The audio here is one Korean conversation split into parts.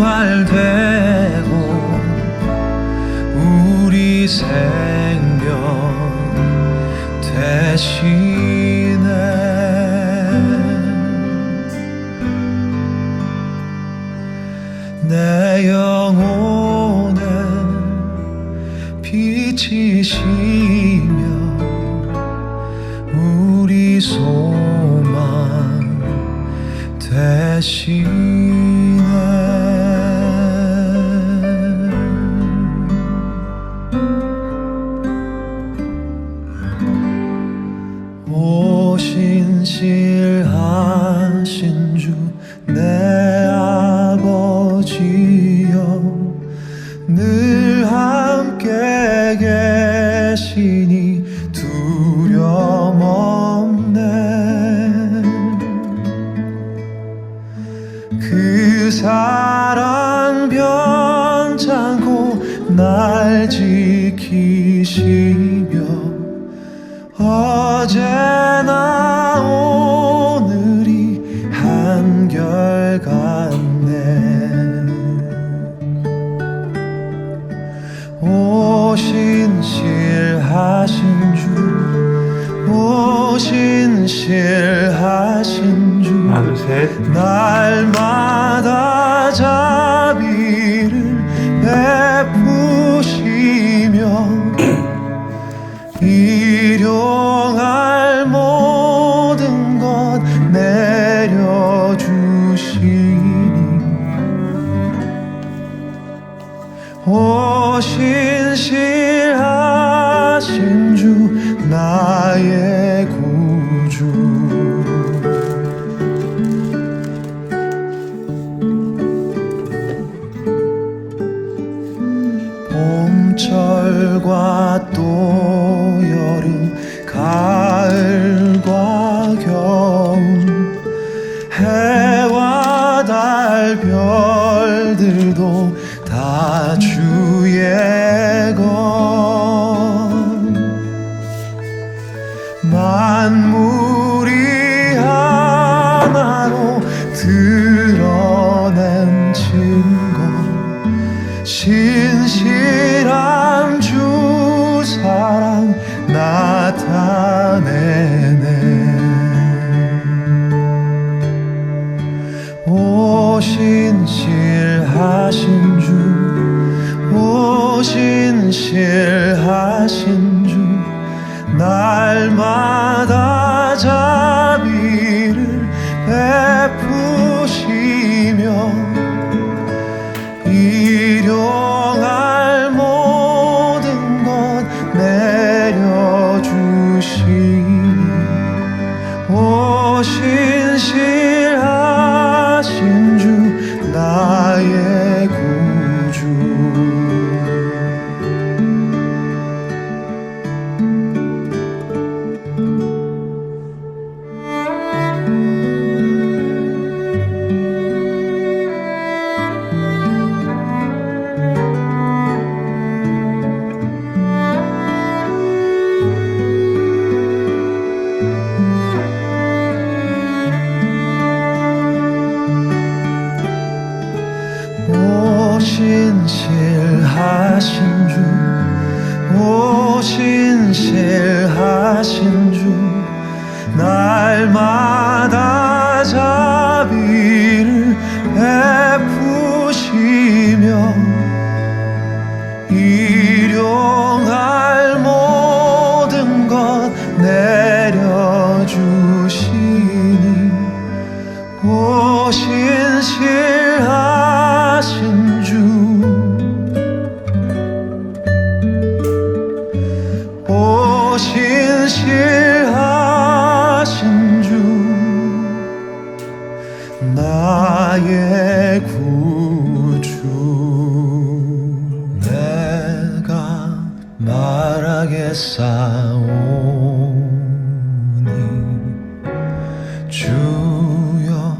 부활되고 우리 생명 대신에 내 영혼의 빛이시며 우리 소망 대신에 오 신실하신 주 내 아버지여 늘 함께 계시니 두려움 없네 그 사랑 변찮고 날 지키시며 어제나 오늘이 한결같네 오 신실하신 주 오 신실하신 주 하나, 셋. 날마다 자비를 베푸시며 일용할 모든 것 내려주시니 오 신실하신 주 나의 구주 봄철과 또 여름 가을과 겨울 해와 달 별들도 다 주의 것 만물이 하나로 드러낸 증거 신실한 주 사랑 나타내네 오 신실하신 주 오 신실하신 주 날마다 자비를 베푸시며 일용할 모든 것 내려주시니 오 신실하신 주 나의 구주 신실하신 주, 오 신실하신 주, 날마다 자비를 베푸시며 일용할 모든 것 내려주시니 오 신실하신 주 오 신실하신 주 나의 구주 내가 말하겠사오니 주여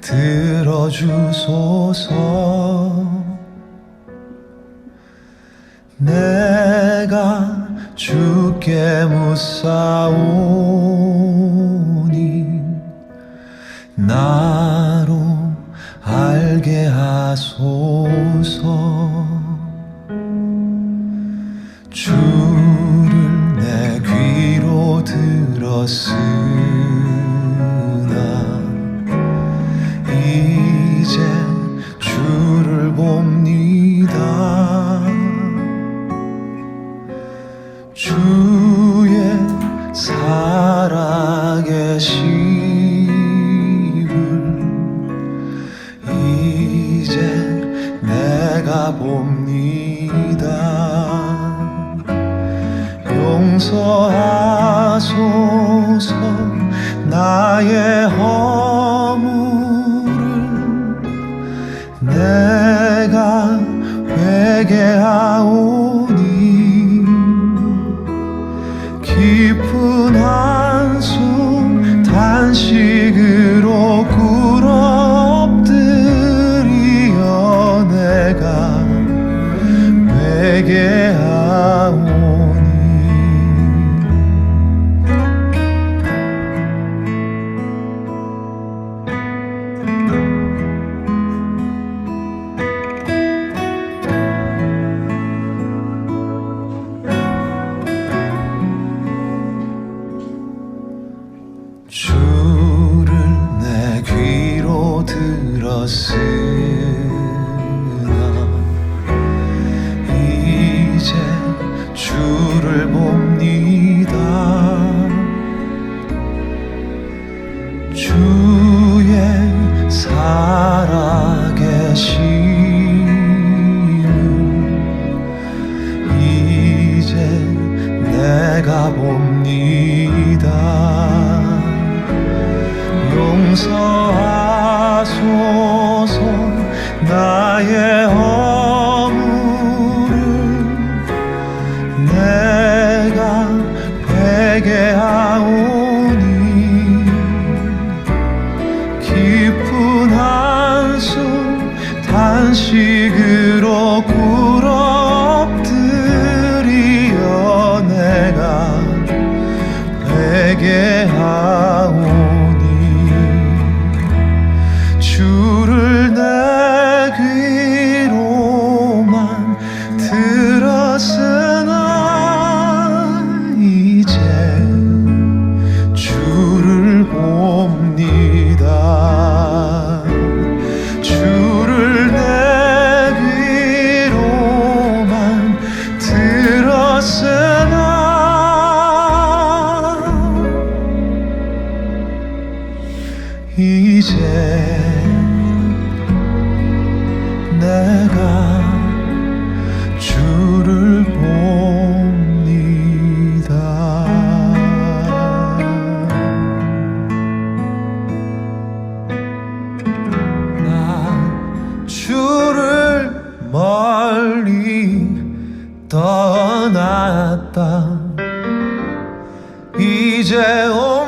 들어주소서 내가 주께 묻사오니 나로 알게 하소서. 주를 내 귀로 들었으나 이제 주를 봅니다. 주의 살아계심을 이제 내가 봅니다. 용서하소서 나의 허물을 내가 회개하오니 깊은 한숨 단식으로 꿇어 엎드리어 내가 회개하오니 주를 내 귀로 들었으나 이제 주를 봅니다. 주의 살아계심을 이제 내가 봅니다. 용서하소서 나의 허물을 내가 회개하오니 깊은 한숨 단식으로 꿇어 엎드리어 내가 회개하오니 주를 내 귀로만 들었으나 이제 주를 봅니다. 주를 내 귀로만 들었으나 이제 내가 주를 봅니다. 난 주를 멀리 떠났다. 이제 옵니다.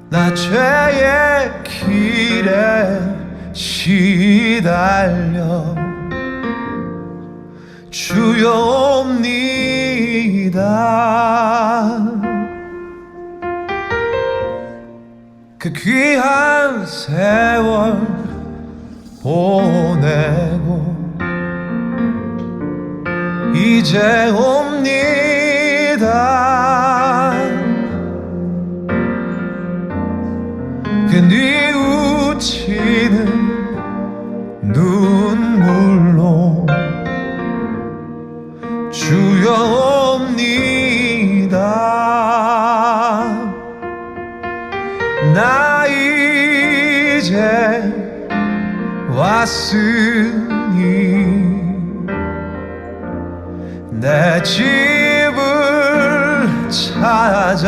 나 죄의 길에 시달려 주여 옵니다. 그 귀한 세월 보내고 이제 옵니다. 그 뉘우치는 눈물로 주여 옵니다. 나 이제 왔으니 내 집을 찾아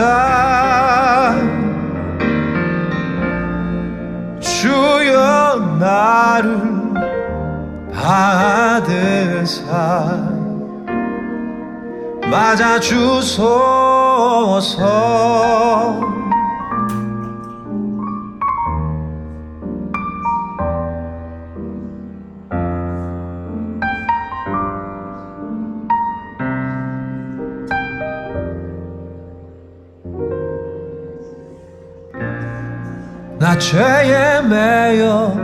주여 나를 받으사 맞아주소서. 나 죄에 매여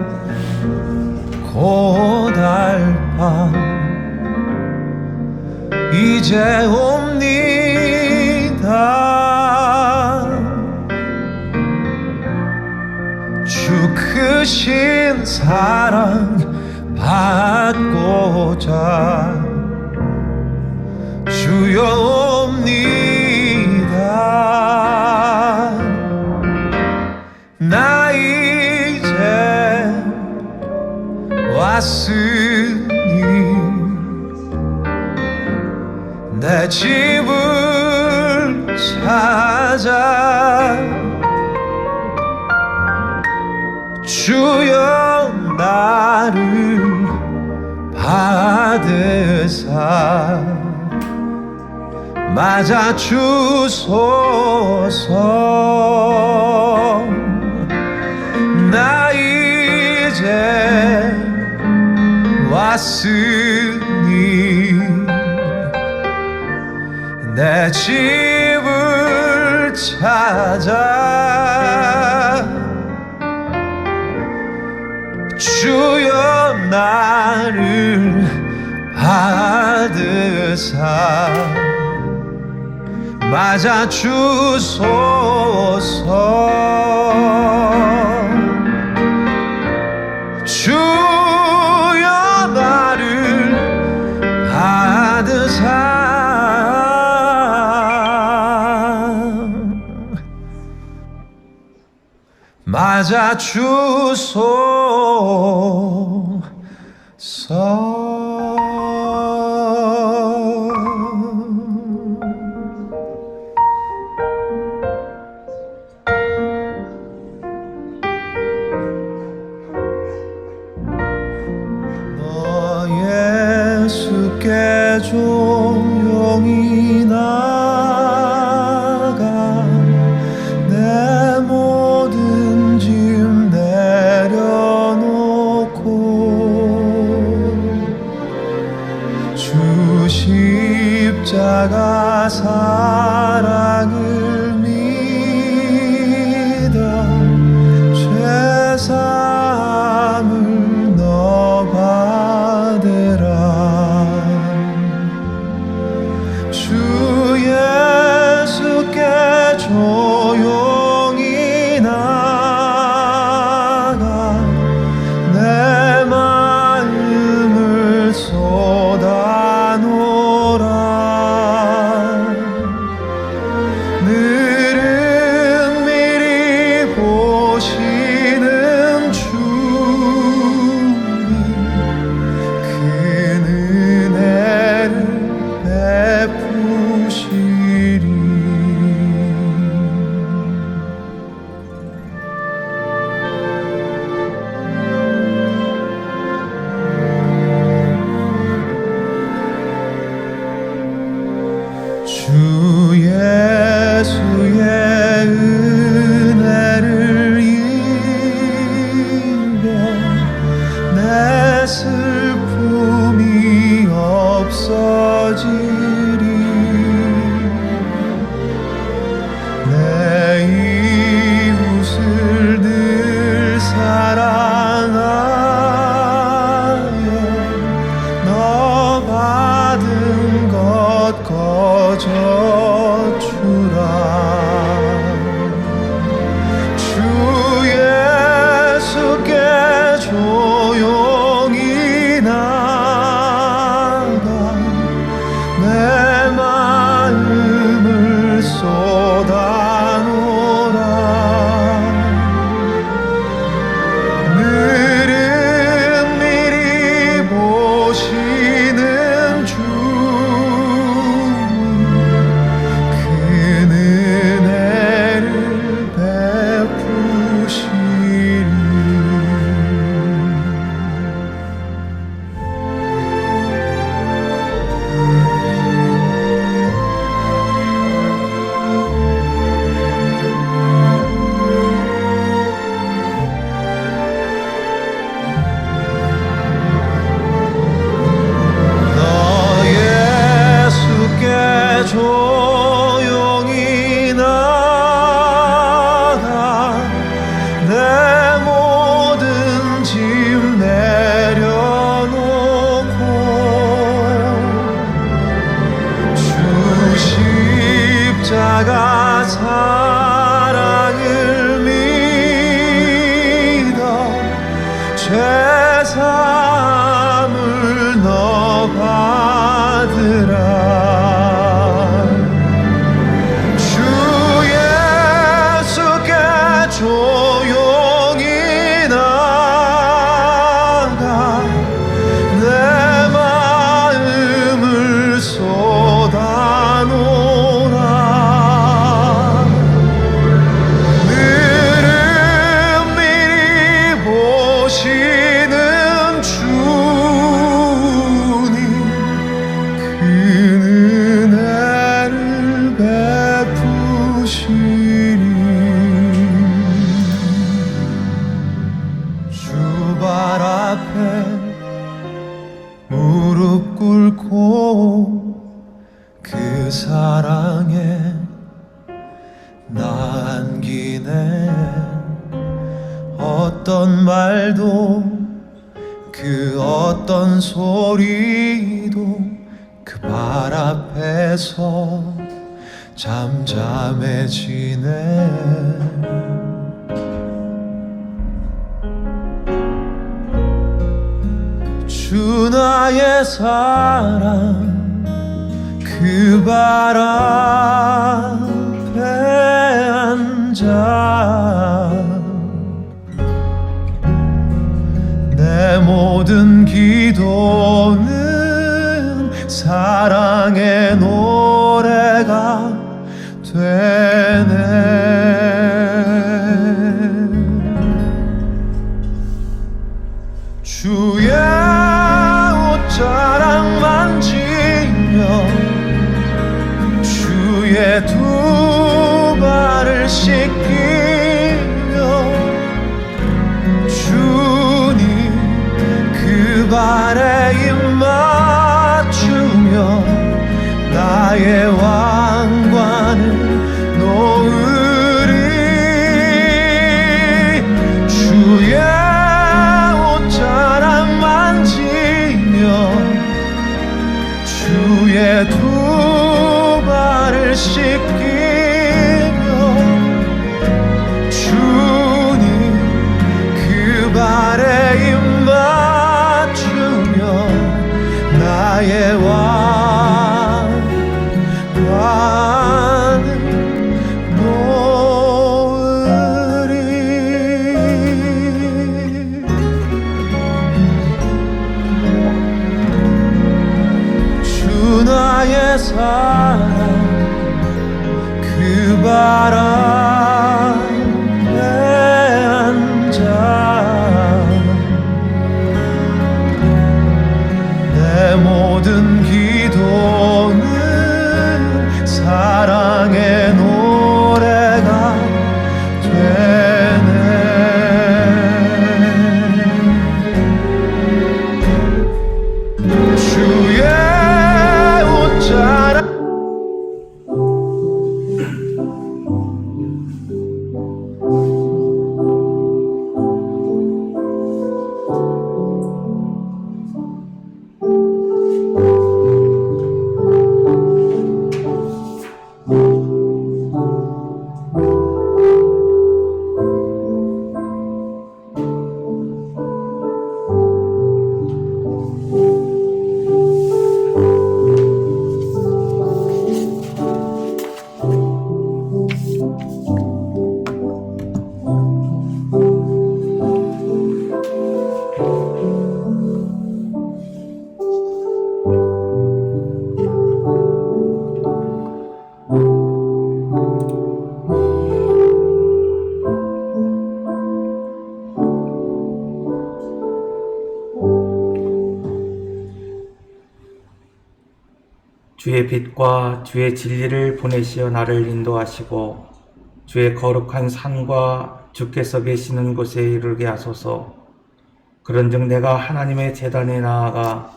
고달파 이제 옵니다. 주 크신 사랑 받고자 주여 옵니다. 나 이제 왔으니 내 집을 찾아 주여 나를 받으사 맞아 주소서. 나 이제 왔으니 내 집을 찾아 주여 나를 받으사 맞아 주소서. 주여 나를 받으사 맞아 주소서. 너 예수께 조용히 나가 내 모든 짐 내려놓고 남기네. 어떤 말도 그 어떤 소리도 그 발 앞에서 잠잠해지네. 주 나의 사랑 그 발 앞에 앉아 내 모든 기도는 사랑의 노래가 되네. 주의 옷자락 만지며 주의 두 발을 씻기며 주님 그 발에 입 맞추며 나의 왕관을 놓으리. 주의 옷자락 만지며 주의 두 발을 씻기며 주님 그 발에 입 맞추며 나의 왕관을 놓으리. 주 나의 사랑 그 발 앞에 앉아 내 모든 기도는 사랑의 노래가 되네. 주의 옷자락 주의 빛과 주의 진리를 보내시어 나를 인도하시고 주의 거룩한 산과 주께서 계시는 곳에 이르게 하소서. 그런즉 내가 하나님의 제단에 나아가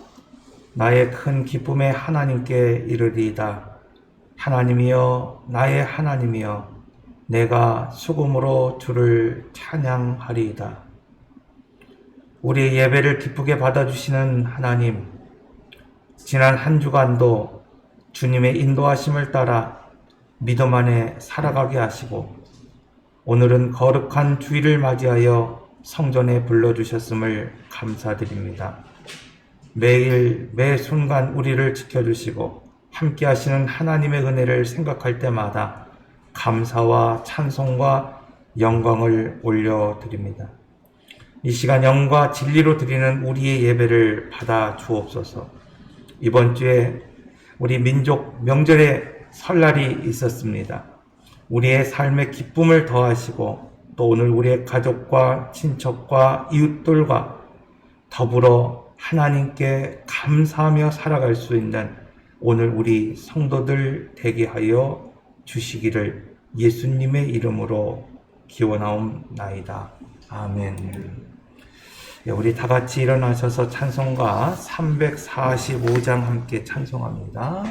나의 큰 기쁨의 하나님께 이르리이다. 하나님이여, 나의 하나님이여, 내가 수금으로 주를 찬양하리이다. 우리의 예배를 기쁘게 받아주시는 하나님, 지난 한 주간도 주님의 인도하심을 따라 믿음 안에 살아가게 하시고 오늘은 거룩한 주일을 맞이하여 성전에 불러주셨음을 감사드립니다. 매일 매 순간 우리를 지켜주시고 함께 하시는 하나님의 은혜를 생각할 때마다 감사와 찬송과 영광을 올려드립니다. 이 시간 영과 진리로 드리는 우리의 예배를 받아 주옵소서. 이번 주에 우리 민족 명절에 설날이 있었습니다. 우리의 삶의 기쁨을 더하시고 또 오늘 우리의 가족과 친척과 이웃들과 더불어 하나님께 감사하며 살아갈 수 있는 오늘 우리 성도들 되게 하여 주시기를 예수님의 이름으로 기원하옵나이다. 아멘. 우리 다 같이 일어나셔서 찬송가 345장 함께 찬송합니다.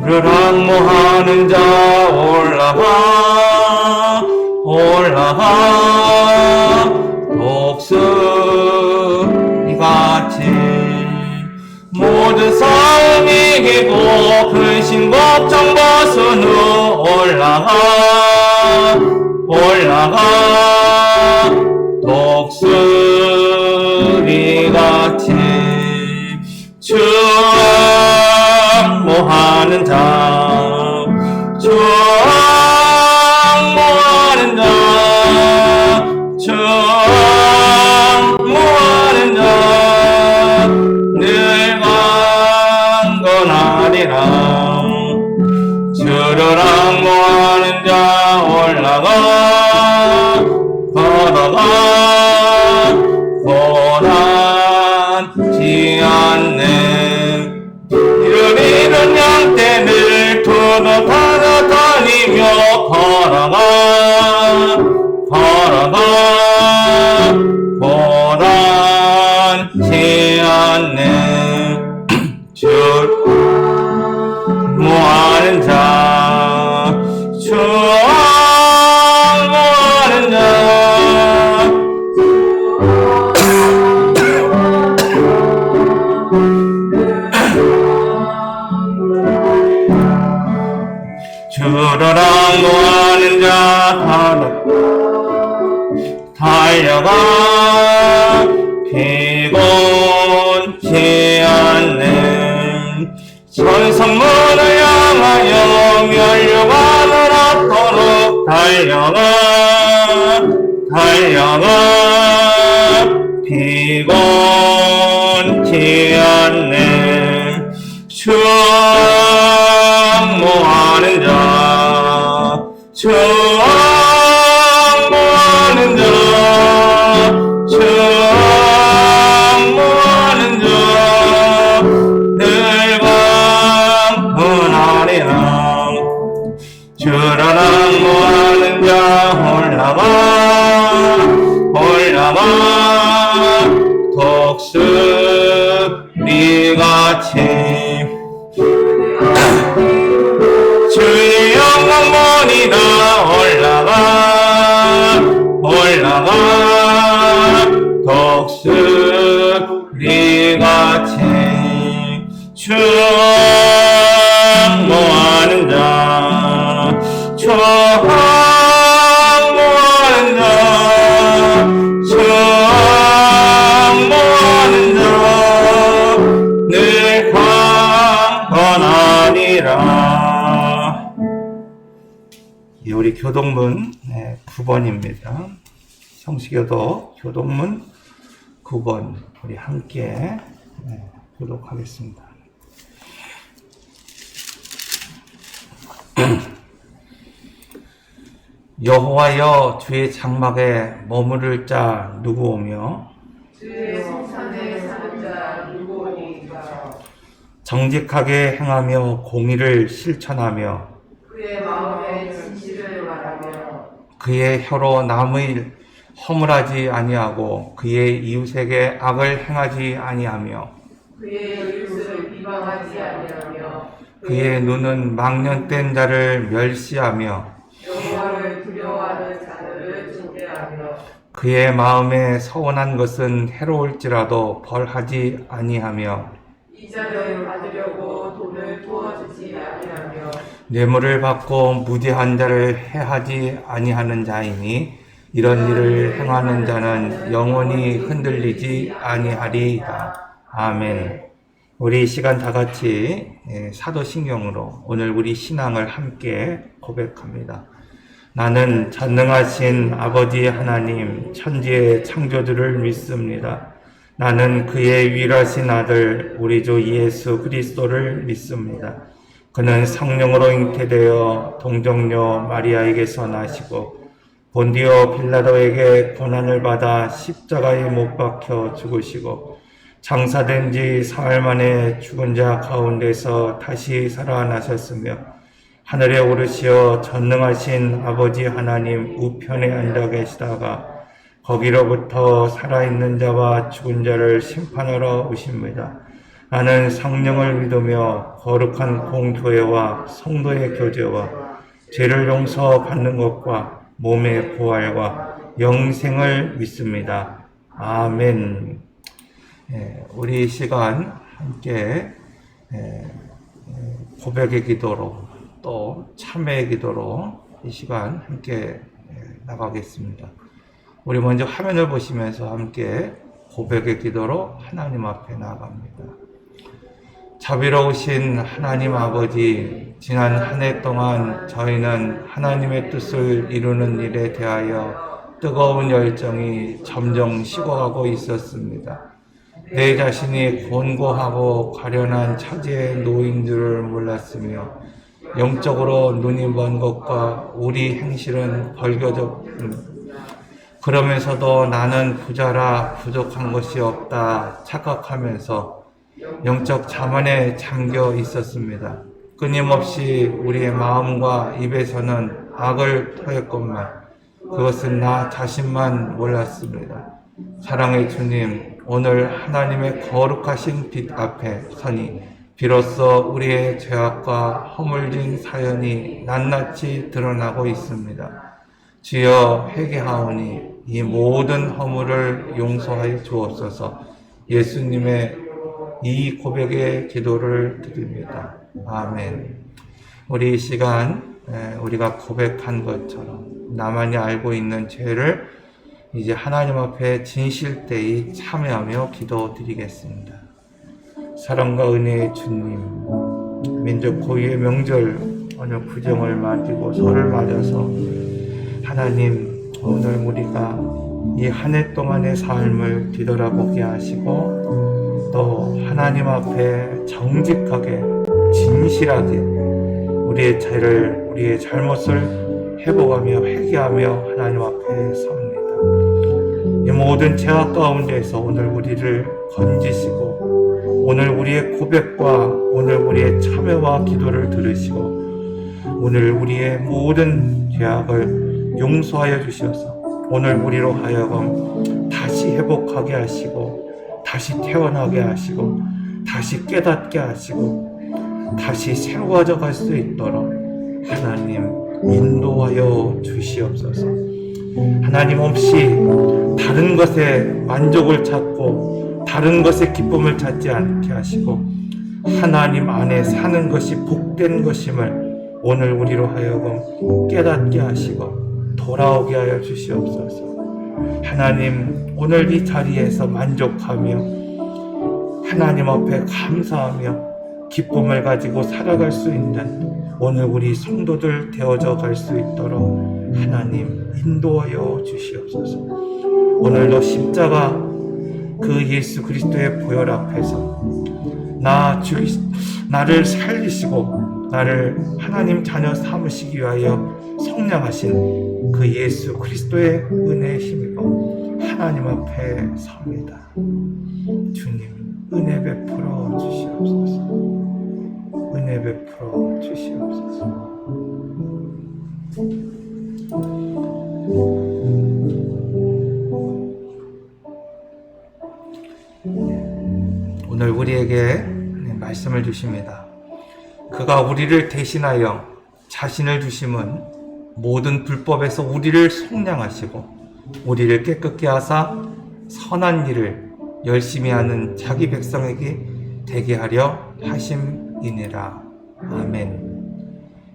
주를 항모하는 자 올라가 올라가 독수리같이 모든 싸움 이기고 근심 걱정 벗은 후 올라가 올라가 독수리같이 충모하는 자 충모하는 자 충모하는 자 늘 강건하리라 주를 항모하는 자 올라가 걸어가 고난치 않네 이를 잃은 양떼를 두루 타고 다니며 걸어가 걸어가 고난치 않네 충모하는 자 충모하는 자 주를 항모하는 자 달려가 피곤치 않네 천성문을 향하여 멸류관을 앞도록 달려가 달려가 피곤치 않네 충모하는 자 충모하는 자 충모하는 자 늘 강건하리라 주를 항모하는 자 올라가 올라가 독수리같이 주의 영광 보리다 올라가 올라가 독수리같이 충모하는 자 충모하는 자 충모하는 자 늘 강건하리라. 우리 교동문 9번입니다. 성시교도 교동문 9번 우리 함께 교독하겠습니다. 여호와여 주의 장막에 머무를 자 누구오며 주의 성산에 사는 자 누구오니까 정직하게 행하며 공의를 실천하며 그의 마음에 진실을 말하며 그의 혀로 남의 허물하지 아니하고 그의 이웃에게 악을 행하지 아니하며 그의 이웃을 비방하지 아니하며 그의 눈은 망령된 자를 멸시하며 여호와를 두려워하는 자들을 징계하며 그의 마음에 서운한 것은 해로울지라도 벌하지 아니하며 이 자를 받으려고 돈을 부어주지 아니하며 뇌물을 받고 무죄한 자를 해하지 아니하는 자이니 이런 일을 행하는 자는 영원히 흔들리지 아니하리이다. 아멘. 우리 이 시간 다 같이 사도신경으로 오늘 우리 신앙을 함께 고백합니다. 나는 전능하신 아버지 하나님 천지의 창조주를 믿습니다. 나는 그의 위일하신 아들 우리 주 예수 그리스도를 믿습니다. 그는 성령으로 잉태되어 동정녀 마리아에게서 나시고 본디오 빌라도에게 고난을 받아 십자가에 못 박혀 죽으시고 장사된 지 사흘 만에 죽은 자 가운데서 다시 살아나셨으며 하늘에 오르시어 전능하신 아버지 하나님 우편에 앉아 계시다가 거기로부터 살아있는 자와 죽은 자를 심판하러 오십니다. 나는 성령을 믿으며 거룩한 공교회와 성도의 교제와 죄를 용서받는 것과 몸의 부활과 영생을 믿습니다. 아멘. 우리 시간 함께 고백의 기도로 또 참회의 기도로 이 시간 함께 나가겠습니다. 우리 먼저 화면을 보시면서 함께 고백의 기도로 하나님 앞에 나아갑니다. 자비로우신 하나님 아버지, 지난 한 해 동안 저희는 하나님의 뜻을 이루는 일에 대하여 뜨거운 열정이 점점 식어가고 있었습니다. 내 자신이 곤고하고 가련한 처지에 놓인 줄을 몰랐으며 영적으로 눈이 먼 것과 우리 행실은 벌겨졌습니다. 그러면서도 나는 부자라 부족한 것이 없다 착각하면서 영적 자만에 잠겨 있었습니다. 끊임없이 우리의 마음과 입에서는 악을 토했건만 그것은 나 자신만 몰랐습니다. 사랑의 주님, 오늘 하나님의 거룩하신 빛 앞에 서니 비로소 우리의 죄악과 허물진 사연이 낱낱이 드러나고 있습니다. 주여, 회개하오니 이 모든 허물을 용서하여 주옵소서. 예수님의 이 고백의 기도를 드립니다. 아멘. 우리 이 시간 우리가 고백한 것처럼 나만이 알고 있는 죄를 이제 하나님 앞에 진실되이 참여하며 기도드리겠습니다. 사랑과 은혜의 주님, 민족 고유의 명절 오늘 구정을 맞이고 설을 맞아서 하나님, 오늘 우리가 이 한 해 동안의 삶을 뒤돌아보게 하시고 또 하나님 앞에 정직하게 진실하게 우리의 죄를, 우리의 잘못을 회복하며 회개하며 하나님 앞에 섭니다. 이 모든 죄악 가운데서 오늘 우리를 건지시고 오늘 우리의 고백과 오늘 우리의 참회와 기도를 들으시고 오늘 우리의 모든 죄악을 용서하여 주셔서 오늘 우리로 하여금 다시 회복하게 하시고 다시 태어나게 하시고 다시 깨닫게 하시고 다시 새로워져 갈 수 있도록 하나님 인도하여 주시옵소서. 하나님 없이 다른 것에 만족을 찾고 다른 것에 기쁨을 찾지 않게 하시고 하나님 안에 사는 것이 복된 것임을 오늘 우리로 하여금 깨닫게 하시고 돌아오게 하여 주시옵소서. 하나님, 오늘 이 자리에서 만족하며 하나님 앞에 감사하며 기쁨을 가지고 살아갈 수 있는 오늘 우리 성도들 되어져 갈 수 있도록 하나님 인도하여 주시옵소서. 오늘도 십자가 그 예수 그리스도의 보혈 앞에서 나를 살리시고 나를 하나님 자녀 삼으시기 위하여 성량하신 그 예수 그리스도의 은혜에 힘입어 하나님 앞에 섭니다. 주님, 은혜 베풀어 주시옵소서. 은혜 베풀어 주시옵소서. 오늘 우리에게 말씀을 주십니다. 그가 우리를 대신하여 자신을 주심은 모든 불법에서 우리를 속량하시고 우리를 깨끗게 하사 선한 일을 열심히 하는 자기 백성에게 되게 하려 하심이니라. 아멘.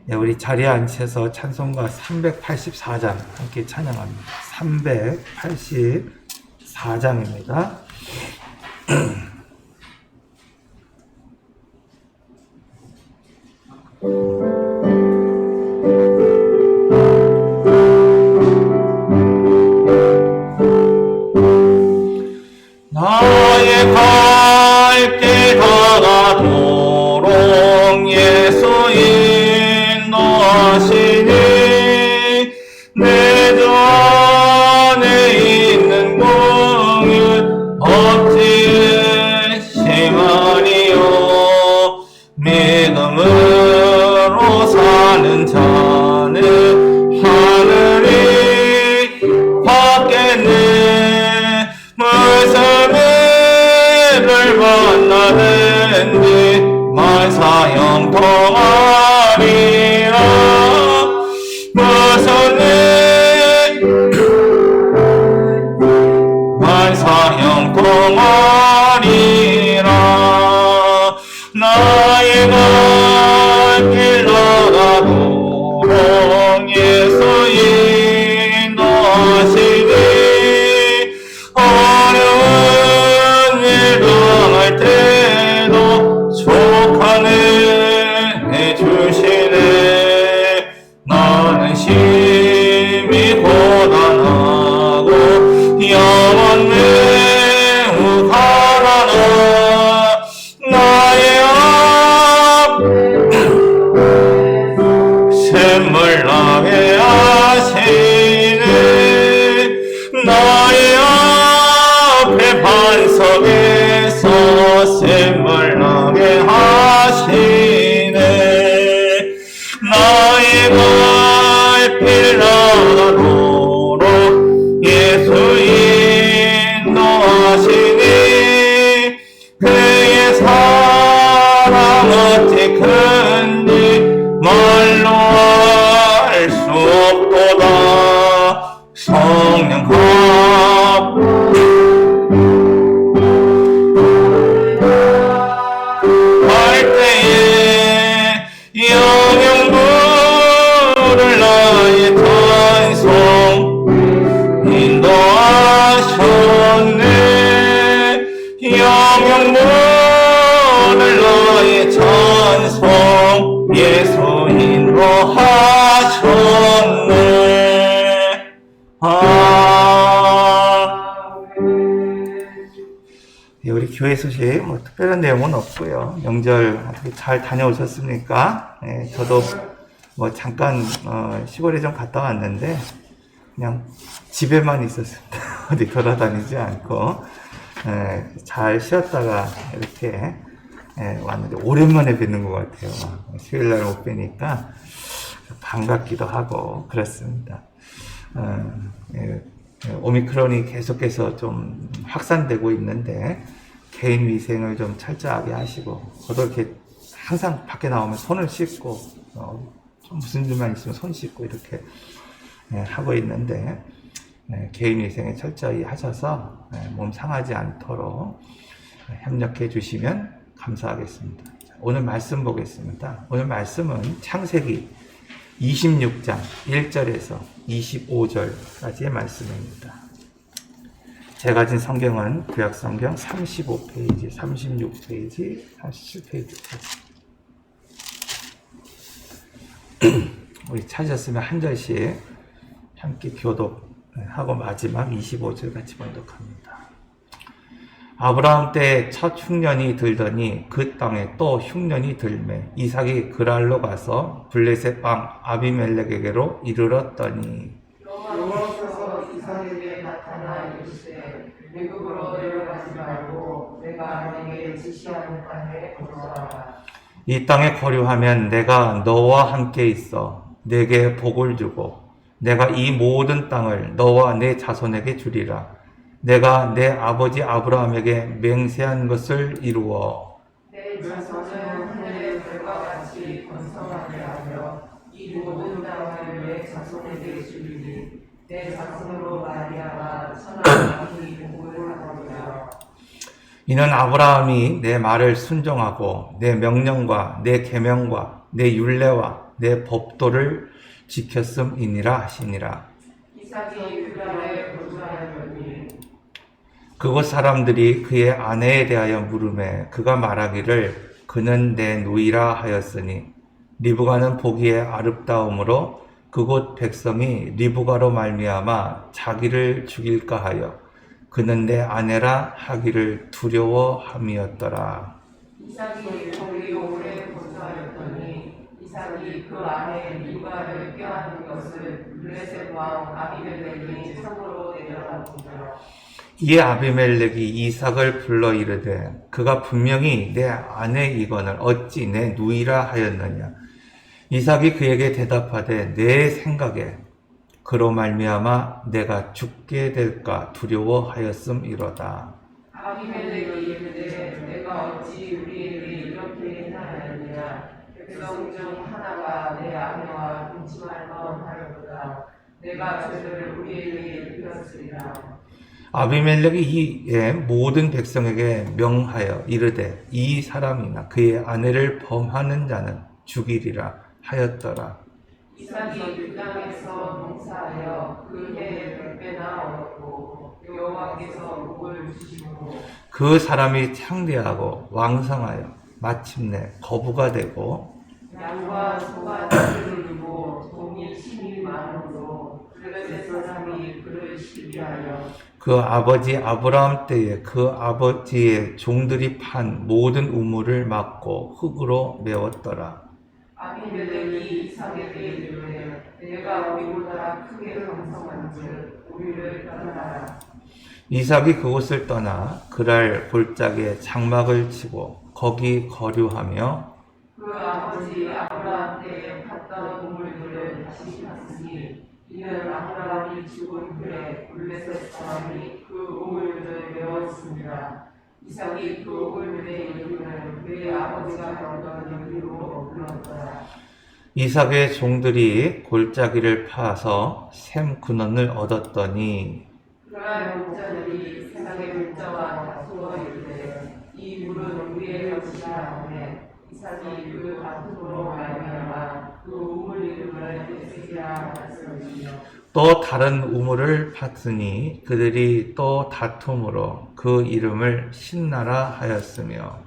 네, 우리 자리에 앉으셔서 찬송가 384장 함께 찬양합니다. 384장입니다. 나의 갈 길 다가도록 예수 인도하시니 내 전에 있는 공을 없지 만사형 동아리라 무슨 일 만사형 동아리라 나의 갈 길러가도록 예수 인도하시니 어려운 일 당할 때도 족한 은혜 주시네 나는 심히 고단하고 영원 매우 가난하 나의 앞 샘물 나게 하시네 나의 앞에 반석에서 샘물 나게 하시네 나의 갈길 나가도록 예수 인도하시니 그의 사랑 어찌 큰지 말로 알 수 없도다 성령 할 때에 영영부를 나의 찬송 인도하셨네 영영부를 나의 찬송 예수 인도하셨네 예, 우리 교회 소식 뭐 특별한 내용은 없고요. 명절 어떻게 잘 다녀오셨습니까? 예, 저도 뭐 잠깐 시골에 좀 갔다 왔는데 그냥 집에만 있었습니다. 어디 돌아다니지 않고 잘 쉬었다가 이렇게 왔는데 오랜만에 뵙는 것 같아요. 수요일날 못 뵈니까 반갑기도 하고 그렇습니다. 오미크론이 계속해서 좀 확산되고 있는데 개인 위생을 좀 철저하게 하시고 저도 이렇게 항상 밖에 나오면 손을 씻고 좀 무슨 일만 있으면 손 씻고 이렇게 하고 있는데 개인 위생에 철저히 하셔서 몸 상하지 않도록 협력해 주시면 감사하겠습니다. 오늘 말씀 보겠습니다. 오늘 말씀은 창세기 26장 1절에서 25절까지의 말씀입니다. 제가 가진 성경은 구약성경 35페이지, 36페이지, 37페이지까지. 우리 찾으셨으면 한 절씩 함께 교독하고 마지막 25절 같이 번독합니다. 아브라함 때 첫 흉년이 들더니 그 땅에 또 흉년이 들매 이삭이 그랄로 가서 블레셋 왕 아비멜렉에게로 이르렀더니 여호와께서 이삭에게 나타나 이르시되 외국으로 내려가지 말고 내가 너에게 지시하는 땅에 거주하라. 이 땅에 거류하면 내가 너와 함께 있어 내게 복을 주고 내가 이 모든 땅을 너와 내 자손에게 주리라. 내가 내 아버지 아브라함에게 맹세한 것을 이루어 내 자손은 하늘의 별과 같이 번성하게 하며 이 모든 땅을 내 자손에게 주리니 내 자손으로 말미암아 천하만이 복을 하리라. 이는 아브라함이 내 말을 순종하고 내 명령과 내 계명과 내 율례와 내 법도를 지켰음이니라 하시니라. 이삭이 그날에 거주하였더니 그곳 사람들이 그의 아내에 대하여 물으매 그가 말하기를 그는 내 누이라 하였으니 리브가는 보기에 아름다움으로 그곳 백성이 리브가로 말미암아 자기를 죽일까 하여 그는 내 아내라 하기를 두려워함이었더라. 이삭이 거기 오래 거주하였더니 이삭이 그 아내 리브가를 껴안은 것을 블레셋 왕 아비멜렉이 성으로 내려다보니라. 이에 아비멜렉이 이삭을 불러 이르되 그가 분명히 내 아내이거늘 어찌 내 누이라 하였느냐. 이삭이 그에게 대답하되 내 생각에 그로 말미암아 내가 죽게 될까 두려워하였음이로다. 아비멜렉이 이르되 내가 어찌 우리에게 이렇게 이렇게 행하였느냐. 백성 중 하나가 내 아내와 동침할 마음 하려보다 내가 죄를 우리에게 입혔으리라. 아비멜렉이 이에 모든 백성에게 명하여 이르되 이 사람이나 그의 아내를 범하는 자는 죽이리라 하였더라. 이삭이 그 땅에서 농사하여 그 해에 100배나 얻었고 여호와께서 복을 주시고 그 사람이 창대하고 왕성하여 마침내 거부가 되고 양과 소가 띠를 이고 돈이 심이 많으므로 블레셋 사람이 그를 시기하여 그 아버지 아브라함 때에 그 아버지의 종들이 판 모든 우물을 막고 흙으로 메웠더라. 아비멜렉이 이삭에게 이르되 내가 우리보다 크게 강성한즉 우리를 떠나라. 이삭이 그곳을 떠나 그랄 골짜기에 장막을 치고 거기 거류하며 그 아버지 아브라함 때에 팠던 우물들을 다시 팠으니 이는 아브라함이 죽은 후에 블레셋 사람이 그 우물들을 메웠습니다. 이삭이 그 우물들의 이름을 그의 아버지가 던 이름으로 불렀더라. 이삭의 종들이 골짜기를 파서 샘 근원을 얻었더니 그러한 목자들이 이삭의 물자와 다투어 이르되 이 물은 우리의 것이라 하매 이삭이 그 다툼으로 말미암아 그 우물 이름을 에스기라 하였으며 또 다른 우물을 팠으니 그들이 또 다툼으로 그 이름을 신나라 하였으며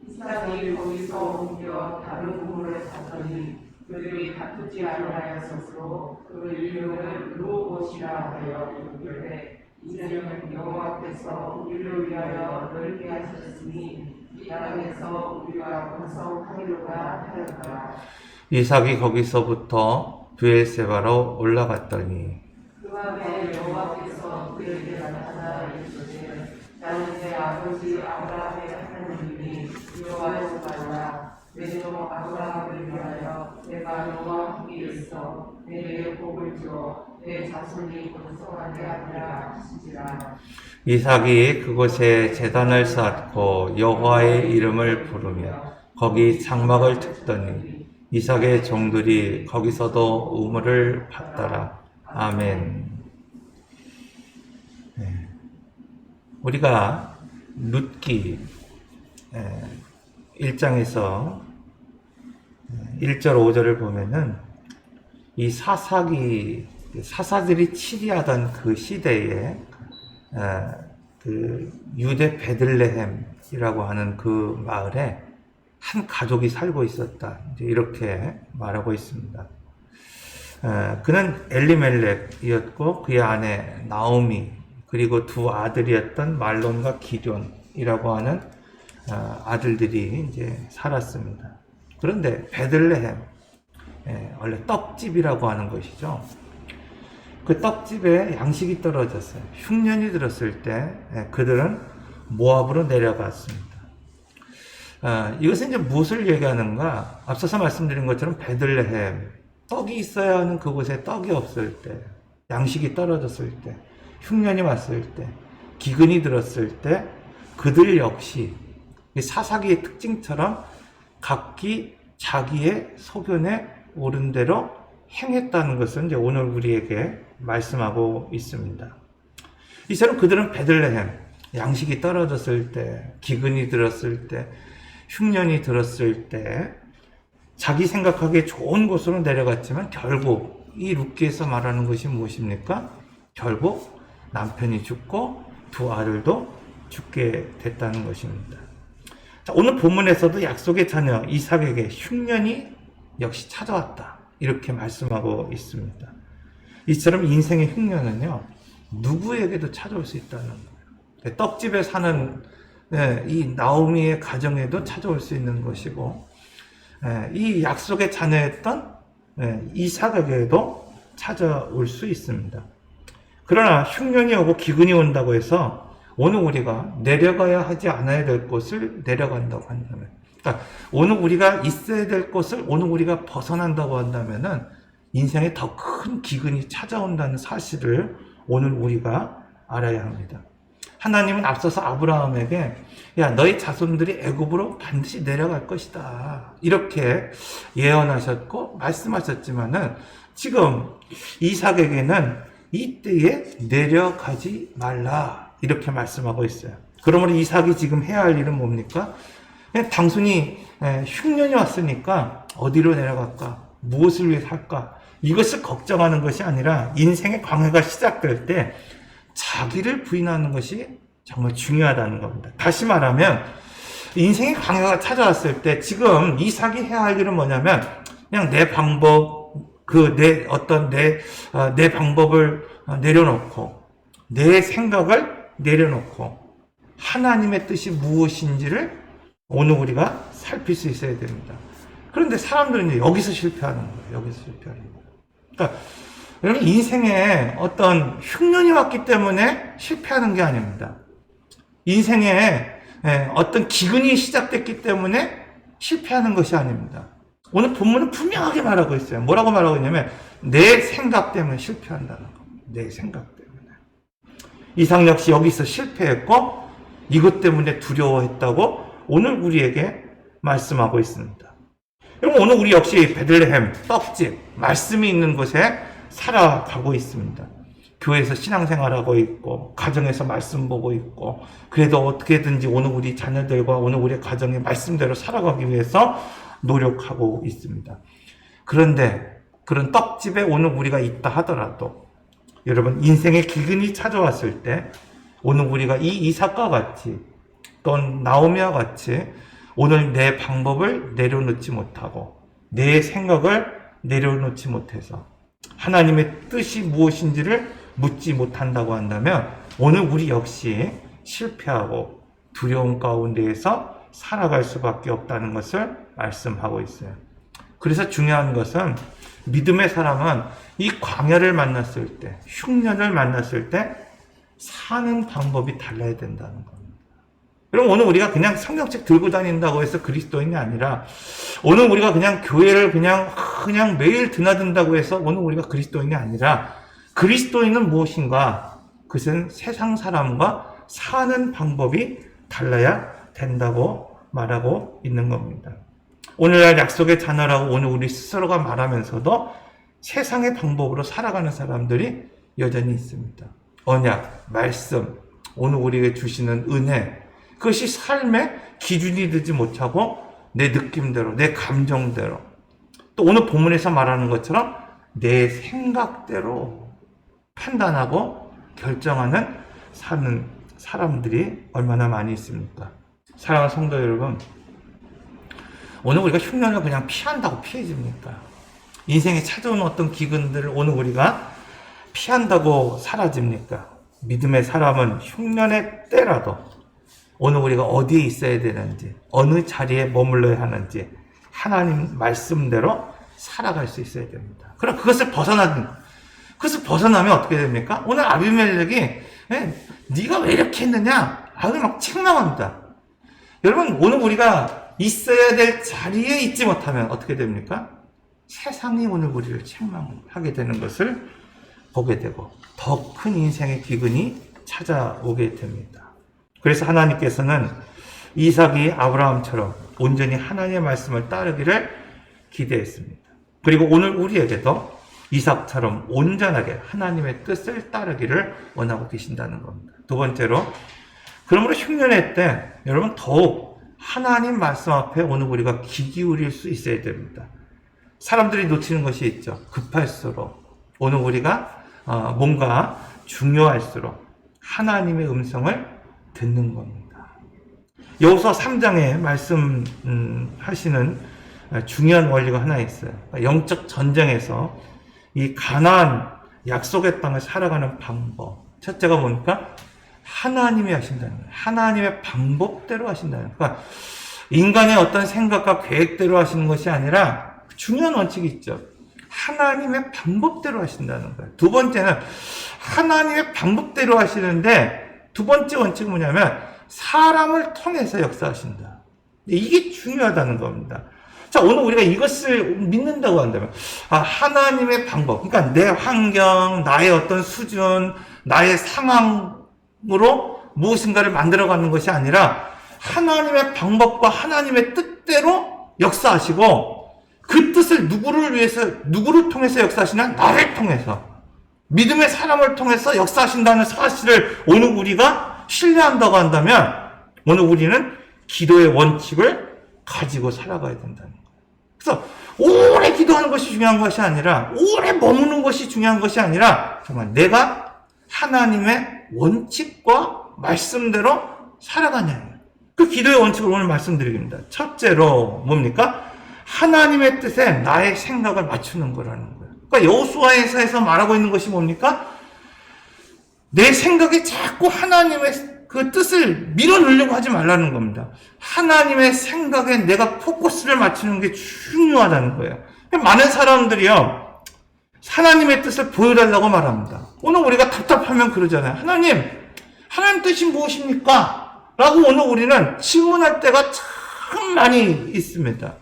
이삭이 거기서 옮겨 다른 우물을 팠더니 그들이 다투지 아니하였으므로 그 이름을 루봇이라 하여 이르되 이는 여호와께서 우리를 위하여 넓게 하셨으니 이 땅에서 우리가 번성하리로다 하였더라. 이삭이 거기서부터 브엘세바로 올라갔더니 그 밤에 여호와께서 그에게 나타나 이르시되 나는 내 아버지 아브라함의 하나님이니 여호와에서 말라. 내 종 아브라함을 위하여 내가 너와 함께 있어 내게 복을 주어 내 자손이 번성하게 하리라 하시니라. 이삭이 그곳에 제단을 쌓고 여호와의 이름을 부르며 거기 장막을 쳤더니 이삭의 종들이 거기서도 우물을 팠더라. 아멘. 네. 우리가 룻기 1장에서 1절 5절을 보면은 이 사사들이 치리하던 그 시대에 그 유대 베들레헴이라고 하는 그 마을에 한 가족이 살고 있었다. 이렇게 말하고 있습니다. 그는 엘리멜렉이었고 그의 아내 나오미 그리고 두 아들이었던 말론과 기럐이라고 하는 아들들이 이제 살았습니다. 그런데 베들레헴 원래 떡집이라고 하는 것이죠. 그 떡집에 양식이 떨어졌어요. 흉년이 들었을 때 그들은 모압으로 내려갔습니다. 이것은 이제 무엇을 얘기하는가? 앞서서 말씀드린 것처럼 베들레헴 떡이 있어야 하는 그곳에 떡이 없을 때, 양식이 떨어졌을 때, 흉년이 왔을 때, 기근이 들었을 때 그들 역시 사사기의 특징처럼 각기 자기의 소견에 옳은 대로 행했다는 것을 이제 오늘 우리에게 말씀하고 있습니다. 이처럼 그들은 베들레헴, 양식이 떨어졌을 때, 기근이 들었을 때, 흉년이 들었을 때 자기 생각하기에 좋은 곳으로 내려갔지만 결국 이 룻기에서 말하는 것이 무엇입니까? 결국 남편이 죽고 두 아들도 죽게 됐다는 것입니다. 자, 오늘 본문에서도 약속의 자녀 이삭에게 흉년이 역시 찾아왔다. 이렇게 말씀하고 있습니다. 이처럼 인생의 흉년은요, 누구에게도 찾아올 수 있다는 거예요. 떡집에 사는 이 나오미의 가정에도 찾아올 수 있는 것이고, 이 약속의 자녀였던 이삭에게도 찾아올 수 있습니다. 그러나 흉년이 오고 기근이 온다고 해서 오늘 우리가 내려가야 하지 않아야 될 곳을 내려간다고 한다면, 그러니까 오늘 우리가 있어야 될 곳을 오늘 우리가 벗어난다고 한다면은 인생에 더 큰 기근이 찾아온다는 사실을 오늘 우리가 알아야 합니다. 하나님은 앞서서 아브라함에게 야, 너희 자손들이 애굽으로 반드시 내려갈 것이다. 이렇게 예언하셨고 말씀하셨지만은 지금 이삭에게는 이때에 내려가지 말라. 이렇게 말씀하고 있어요. 그러므로 이삭이 지금 해야 할 일은 뭡니까? 그냥 단순히 흉년이 왔으니까 어디로 내려갈까? 무엇을 위해 살까? 이것을 걱정하는 것이 아니라 인생의 광해가 시작될 때 자기를 부인하는 것이 정말 중요하다는 겁니다. 다시 말하면 인생의 광해가 찾아왔을 때 지금 이삭이 해야 할 일은 뭐냐면 그냥 내 방법, 내 방법을 내려놓고 내 생각을 내려놓고 하나님의 뜻이 무엇인지를 오늘 우리가 살필 수 있어야 됩니다. 그런데 사람들은 이제 여기서 실패하는 거예요. 여기서 실패하는 거예요. 그러니까 여러분 인생에 어떤 흉년이 왔기 때문에 실패하는 게 아닙니다. 인생에 어떤 기근이 시작됐기 때문에 실패하는 것이 아닙니다. 오늘 본문은 분명하게 말하고 있어요. 뭐라고 말하고 있냐면 내 생각 때문에 실패한다는 겁니다. 내 생각 때문에. 이삭 역시 여기서 실패했고 이것 때문에 두려워했다고 오늘 우리에게 말씀하고 있습니다. 여러분 오늘 우리 역시 베들레헴 떡집 말씀이 있는 곳에 살아가고 있습니다. 교회에서 신앙생활하고 있고 가정에서 말씀 보고 있고 그래도 어떻게든지 오늘 우리 자녀들과 오늘 우리 가정의 말씀대로 살아가기 위해서 노력하고 있습니다. 그런데 그런 떡집에 오늘 우리가 있다 하더라도 여러분 인생의 기근이 찾아왔을 때 오늘 우리가 이 이삭과 같이 또는 나오미와 같이 오늘 내 방법을 내려놓지 못하고 내 생각을 내려놓지 못해서 하나님의 뜻이 무엇인지를 묻지 못한다고 한다면 오늘 우리 역시 실패하고 두려움 가운데에서 살아갈 수밖에 없다는 것을 말씀하고 있어요. 그래서 중요한 것은 믿음의 사람은 이 광야를 만났을 때, 흉년을 만났을 때 사는 방법이 달라야 된다는 겁니다. 여러분 오늘 우리가 그냥 성경책 들고 다닌다고 해서 그리스도인이 아니라 오늘 우리가 그냥 교회를 그냥 매일 드나든다고 해서 오늘 우리가 그리스도인이 아니라 그리스도인은 무엇인가? 그것은 세상 사람과 사는 방법이 달라야 된다고 말하고 있는 겁니다. 오늘날 약속의 자녀라고 오늘 우리 스스로가 말하면서도 세상의 방법으로 살아가는 사람들이 여전히 있습니다. 언약, 말씀, 오늘 우리에게 주시는 은혜, 그것이 삶의 기준이 되지 못하고 내 느낌대로, 내 감정대로, 또 오늘 본문에서 말하는 것처럼 내 생각대로 판단하고 결정하는 사는 사람들이 얼마나 많이 있습니까? 사랑하는 성도 여러분, 오늘 우리가 흉년을 그냥 피한다고 피해집니까? 인생에 찾아오는 어떤 기근들을 오늘 우리가 피한다고 사라집니까? 믿음의 사람은 흉년의 때라도 오늘 우리가 어디에 있어야 되는지, 어느 자리에 머물러야 하는지 하나님 말씀대로 살아갈 수 있어야 됩니다. 그럼 그것을 벗어나면 어떻게 됩니까? 오늘 아비멜렉이 네가 왜 이렇게 했느냐? 막 책망합니다. 여러분 오늘 우리가 있어야 될 자리에 있지 못하면 어떻게 됩니까? 세상이 오늘 우리를 책망하게 되는 것을 보게 되고 더 큰 인생의 기근이 찾아오게 됩니다. 그래서 하나님께서는 이삭이 아브라함처럼 온전히 하나님의 말씀을 따르기를 기대했습니다. 그리고 오늘 우리에게도 이삭처럼 온전하게 하나님의 뜻을 따르기를 원하고 계신다는 겁니다. 두 번째로, 그러므로 흉년의 때 여러분 더욱 하나님 말씀 앞에 오늘 우리가 귀 기울일 수 있어야 됩니다. 사람들이 놓치는 것이 있죠. 급할수록 오늘 우리가 뭔가 중요할수록 하나님의 음성을 듣는 겁니다. 여호수아 3장에 말씀하시는 중요한 원리가 하나 있어요. 영적 전쟁에서 이 가나안 약속의 땅을 살아가는 방법. 첫째가 뭡니까? 하나님이 하신다는 거예요. 하나님의 방법대로 하신다는 거예요. 그러니까 인간의 어떤 생각과 계획대로 하시는 것이 아니라 중요한 원칙이 있죠. 하나님의 방법대로 하신다는 거예요. 두 번째는 하나님의 방법대로 하시는데 두 번째 원칙은 뭐냐면 사람을 통해서 역사하신다. 이게 중요하다는 겁니다. 자, 오늘 우리가 이것을 믿는다고 한다면 하나님의 방법, 그러니까 내 환경, 나의 어떤 수준, 나의 상황으로 무엇인가를 만들어가는 것이 아니라 하나님의 방법과 하나님의 뜻대로 역사하시고 그 뜻을 누구를 통해서 역사하시냐? 나를 통해서. 믿음의 사람을 통해서 역사하신다는 사실을 오늘 우리가 신뢰한다고 한다면 오늘 우리는 기도의 원칙을 가지고 살아가야 된다는 거예요. 그래서 오래 기도하는 것이 중요한 것이 아니라 오래 머무는 것이 중요한 것이 아니라 정말 내가 하나님의 원칙과 말씀대로 살아가냐. 그 기도의 원칙을 오늘 말씀드리겠습니다. 첫째로 뭡니까? 하나님의 뜻에 나의 생각을 맞추는 거라는 거예요. 그러니까 여호수아에서 말하고 있는 것이 뭡니까? 내 생각에 자꾸 하나님의 그 뜻을 밀어넣으려고 하지 말라는 겁니다. 하나님의 생각에 내가 포커스를 맞추는 게 중요하다는 거예요. 많은 사람들이요, 하나님의 뜻을 보여달라고 말합니다. 오늘 우리가 답답하면 그러잖아요. 하나님 뜻이 무엇입니까? 라고 오늘 우리는 질문할 때가 참 많이 있습니다.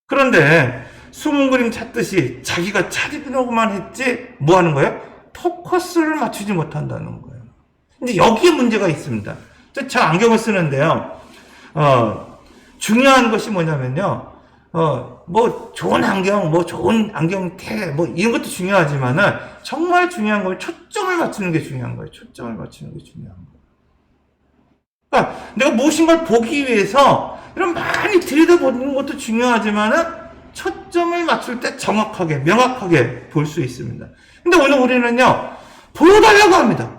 그런데 숨은 그림 찾듯이 자기가 찾으려고만 했지 뭐 하는 거예요? 포커스를 맞추지 못한다는 거예요. 근데 여기에 문제가 있습니다. 저 안경을 쓰는데요. 중요한 것이 뭐냐면요. 뭐 좋은 안경, 좋은 안경테, 이런 것도 중요하지만은 정말 중요한 건 초점을 맞추는 게 중요한 거예요. 초점을 맞추는 게 중요한 거예요. 그러니까 내가 무엇인가를 보기 위해서 이런 많이 들여다보는 것도 중요하지만은 초점을 맞출 때 정확하게, 명확하게 볼 수 있습니다. 근데 오늘 우리는요, 보여달라고 합니다.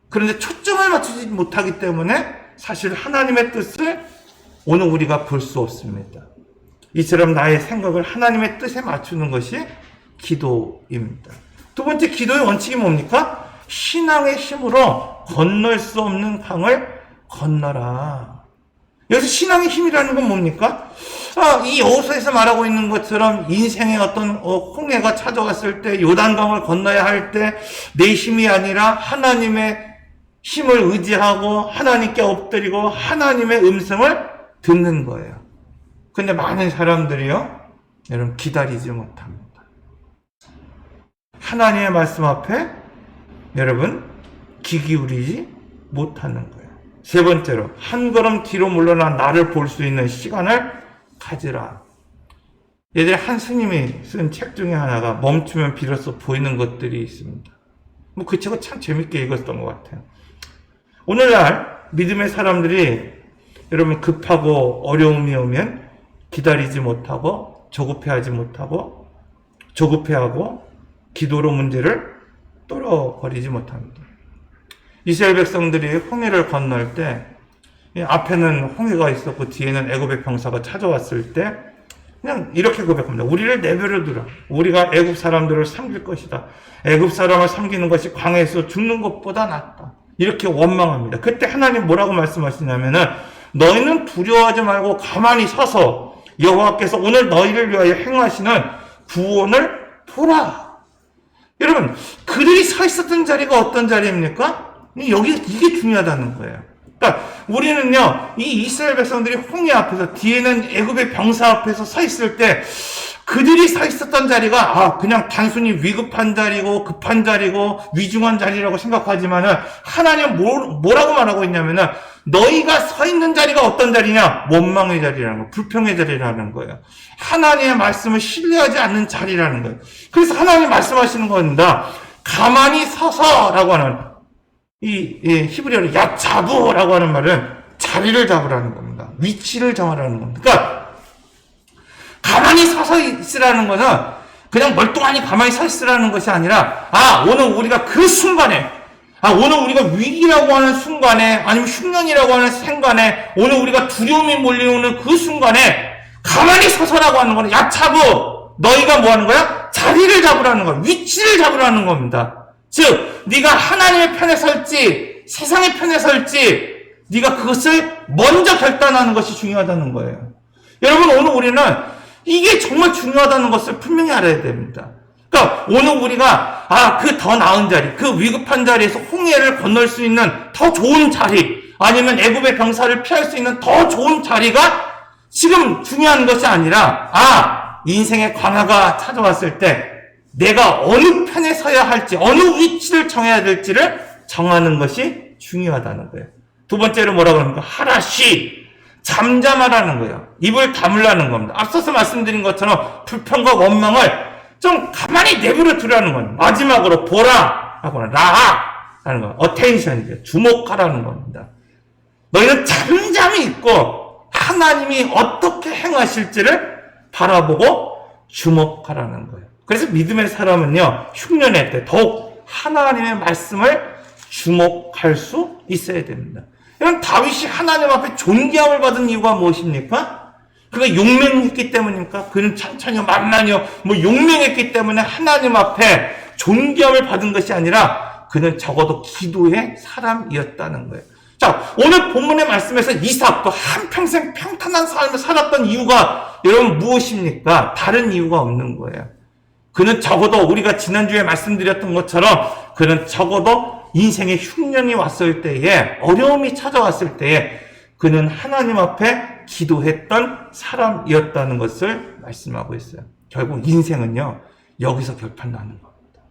그런데 초점을 맞추지 못하기 때문에 사실 하나님의 뜻을 오늘 우리가 볼 수 없습니다. 이처럼 나의 생각을 하나님의 뜻에 맞추는 것이 기도입니다. 두 번째 기도의 원칙이 뭡니까? 신앙의 힘으로 건널 수 없는 강을 건너라. 여기서 신앙의 힘이라는 건 뭡니까? 이 여호수아에서 말하고 있는 것처럼 인생의 어떤 홍해가 찾아왔을 때, 요단강을 건너야 할 때 내 힘이 아니라 하나님의 힘을 의지하고 하나님께 엎드리고 하나님의 음성을 듣는 거예요. 근데 많은 사람들이요, 여러분 기다리지 못합니다. 하나님의 말씀 앞에 여러분 귀 기울이지 못하는 거예요. 세 번째로 한 걸음 뒤로 물러나 나를 볼 수 있는 시간을 가지라. 예전에 한 스님이 쓴 책 중에 하나가 멈추면 비로소 보이는 것들이 있습니다. 그 책을 참 재밌게 읽었던 것 같아요. 오늘날 믿음의 사람들이 여러분 급하고 어려움이 오면 기다리지 못하고 조급해하지 못하고 조급해하고 기도로 문제를 뚫어버리지 못합니다. 이스라엘 백성들이 홍해를 건널 때 앞에는 홍해가 있었고 뒤에는 애굽의 병사가 찾아왔을 때 그냥 이렇게 고백합니다. 우리를 내버려두라. 우리가 애굽 사람들을 섬길 것이다. 애굽 사람을 섬기는 것이 광야에서 죽는 것보다 낫다. 이렇게 원망합니다. 그때 하나님 뭐라고 말씀하시냐면은 너희는 두려워하지 말고 가만히 서서 여호와께서 오늘 너희를 위하여 행하시는 구원을 보라. 여러분, 그들이 서 있었던 자리가 어떤 자리입니까? 이게 중요하다는 거예요. 그러니까 우리는요, 이 이스라엘 백성들이 홍해 앞에서 뒤에는 애굽의 병사 앞에서 서 있을 때 그들이 서 있었던 자리가 그냥 단순히 위급한 자리고 급한 자리고 위중한 자리라고 생각하지만은 하나님은 뭐라고 말하고 있냐면은 너희가 서 있는 자리가 어떤 자리냐? 원망의 자리라는 거예요. 불평의 자리라는 거예요. 하나님의 말씀을 신뢰하지 않는 자리라는 거예요. 그래서 하나님이 말씀하시는 겁니다. 가만히 서서라고 하는 이 히브리어로 야자부라고 하는 말은 자리를 잡으라는 겁니다. 위치를 정하라는 겁니다. 그러니까 가만히 서서 있으라는 것은 그냥 멀뚱하니 가만히 서 있으라는 것이 아니라 오늘 우리가 그 순간에 오늘 우리가 위기라고 하는 순간에 아니면 흉년이라고 하는 순간에 오늘 우리가 두려움이 몰려오는 그 순간에 가만히 서서라고 하는 거는 야차부 너희가 뭐 하는 거야? 자리를 잡으라는 거야. 위치를 잡으라는 겁니다. 즉 네가 하나님의 편에 설지 세상의 편에 설지 네가 그것을 먼저 결단하는 것이 중요하다는 거예요. 여러분 오늘 우리는 이게 정말 중요하다는 것을 분명히 알아야 됩니다. 그러니까 오늘 우리가 그 더 나은 자리, 그 위급한 자리에서 홍해를 건널 수 있는 더 좋은 자리, 아니면 애굽의 병사를 피할 수 있는 더 좋은 자리가 지금 중요한 것이 아니라 인생의 광야가 찾아왔을 때 내가 어느 편에 서야 할지, 어느 위치를 정해야 될지를 정하는 것이 중요하다는 거예요. 두 번째로 뭐라고 합니까? 하라시. 잠잠하라는 거예요. 입을 다물라는 겁니다. 앞서서 말씀드린 것처럼 불평과 원망을 좀 가만히 내버려 두라는 겁니다. 마지막으로 보라 하고는 라하라는 거. 어텐션이죠. 주목하라는 겁니다. 너희는 잠잠히 있고 하나님이 어떻게 행하실지를 바라보고 주목하라는 거예요. 그래서 믿음의 사람은요, 흉년의 때 더욱 하나님의 말씀을 주목할 수 있어야 됩니다. 이런 다윗이 하나님 앞에 존귀함을 받은 이유가 무엇입니까? 그가 용맹했기 때문입니까? 그는 천천히요, 만만히요, 용맹했기 때문에 하나님 앞에 존귀함을 받은 것이 아니라 그는 적어도 기도의 사람이었다는 거예요. 자, 오늘 본문의 말씀에서 이삭도 한평생 평탄한 삶을 살았던 이유가 여러분 무엇입니까? 다른 이유가 없는 거예요. 그는 적어도 우리가 지난주에 말씀드렸던 것처럼 그는 적어도 인생의 흉년이 왔을 때에, 어려움이 찾아왔을 때에 그는 하나님 앞에 기도했던 사람이었다는 것을 말씀하고 있어요. 결국 인생은요, 여기서 결판나는 겁니다.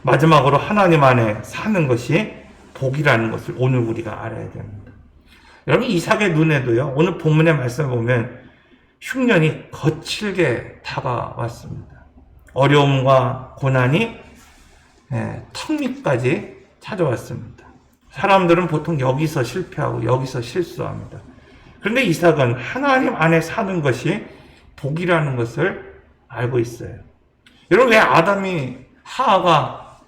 마지막으로 하나님 안에 사는 것이 복이라는 것을 오늘 우리가 알아야 됩니다. 여러분, 이삭의 눈에도요, 오늘 본문의 말씀을 보면 흉년이 거칠게 다가왔습니다. 어려움과 고난이 턱 밑까지 찾아왔습니다. 사람들은 보통 여기서 실패하고 여기서 실수합니다. 그런데 이삭은 하나님 안에 사는 것이 복이라는 것을 알고 있어요. 여러분, 왜 아담이 하와가